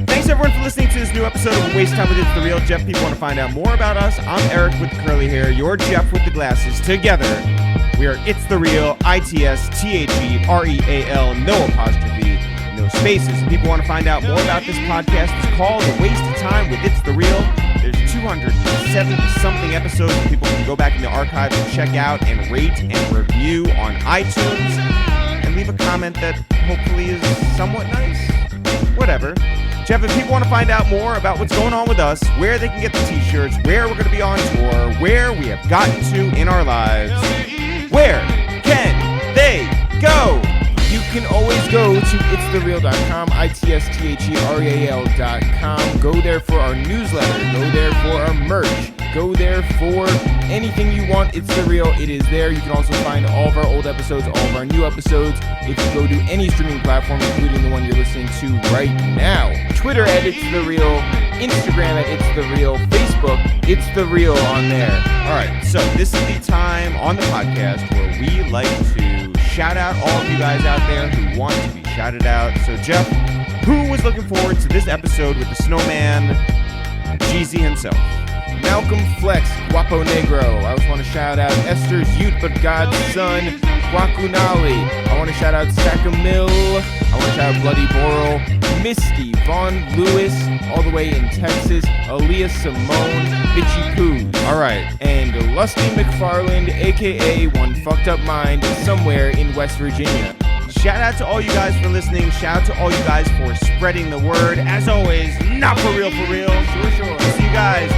Thanks everyone for listening to this new episode of Waste Time with It's The Real. Jeff, people want to find out more about us. I'm Eric with the curly hair. You're Jeff with the glasses. Together, we are It's The Real, ITSTHEREAL, no apostrophe, no spaces. If people want to find out more about this podcast, it's called A Waste of Time with It's The Real. There's 270-something episodes that people can go back in the archive and check out and rate and review on iTunes and leave a comment that hopefully is somewhat nice. Whatever. Jeff, if people want to find out more about what's going on with us, where they can get the t-shirts, where we're going to be on tour, where we have gotten to in our lives, where can they go? You can always go to ItsTheReal.com, ITSTHEREAL.com. Go there for our newsletter. Go there for our merch. Go there for anything you want. It's The Real. It is there. You can also find all of our old episodes, all of our new episodes. If you go to any streaming platform, including the one you're listening to right now. Twitter at It's The Real. Instagram at It's The Real. Facebook, It's The Real on there. All right, so this is the time on the podcast where we like to shout out all of you guys out there who want to be shouted out. So, Jeff, who was looking forward to this episode with the Snowman, Jeezy himself? Malcolm Flex, Guapo Negro. I also want to shout out Esther's Youth but God's Son, Kwakunali. I want to shout out Sacamil. I want to shout out Bloody Boral, Misty, Vaughn Lewis, all the way in Texas, Aaliyah Simone, Bitchy Poos. All right. And Lusty McFarland, a.k.a. One Fucked Up Mind, somewhere in West Virginia. Shout out to all you guys for listening. Shout out to all you guys for spreading the word. As always, not for real, for real. Sure. See you guys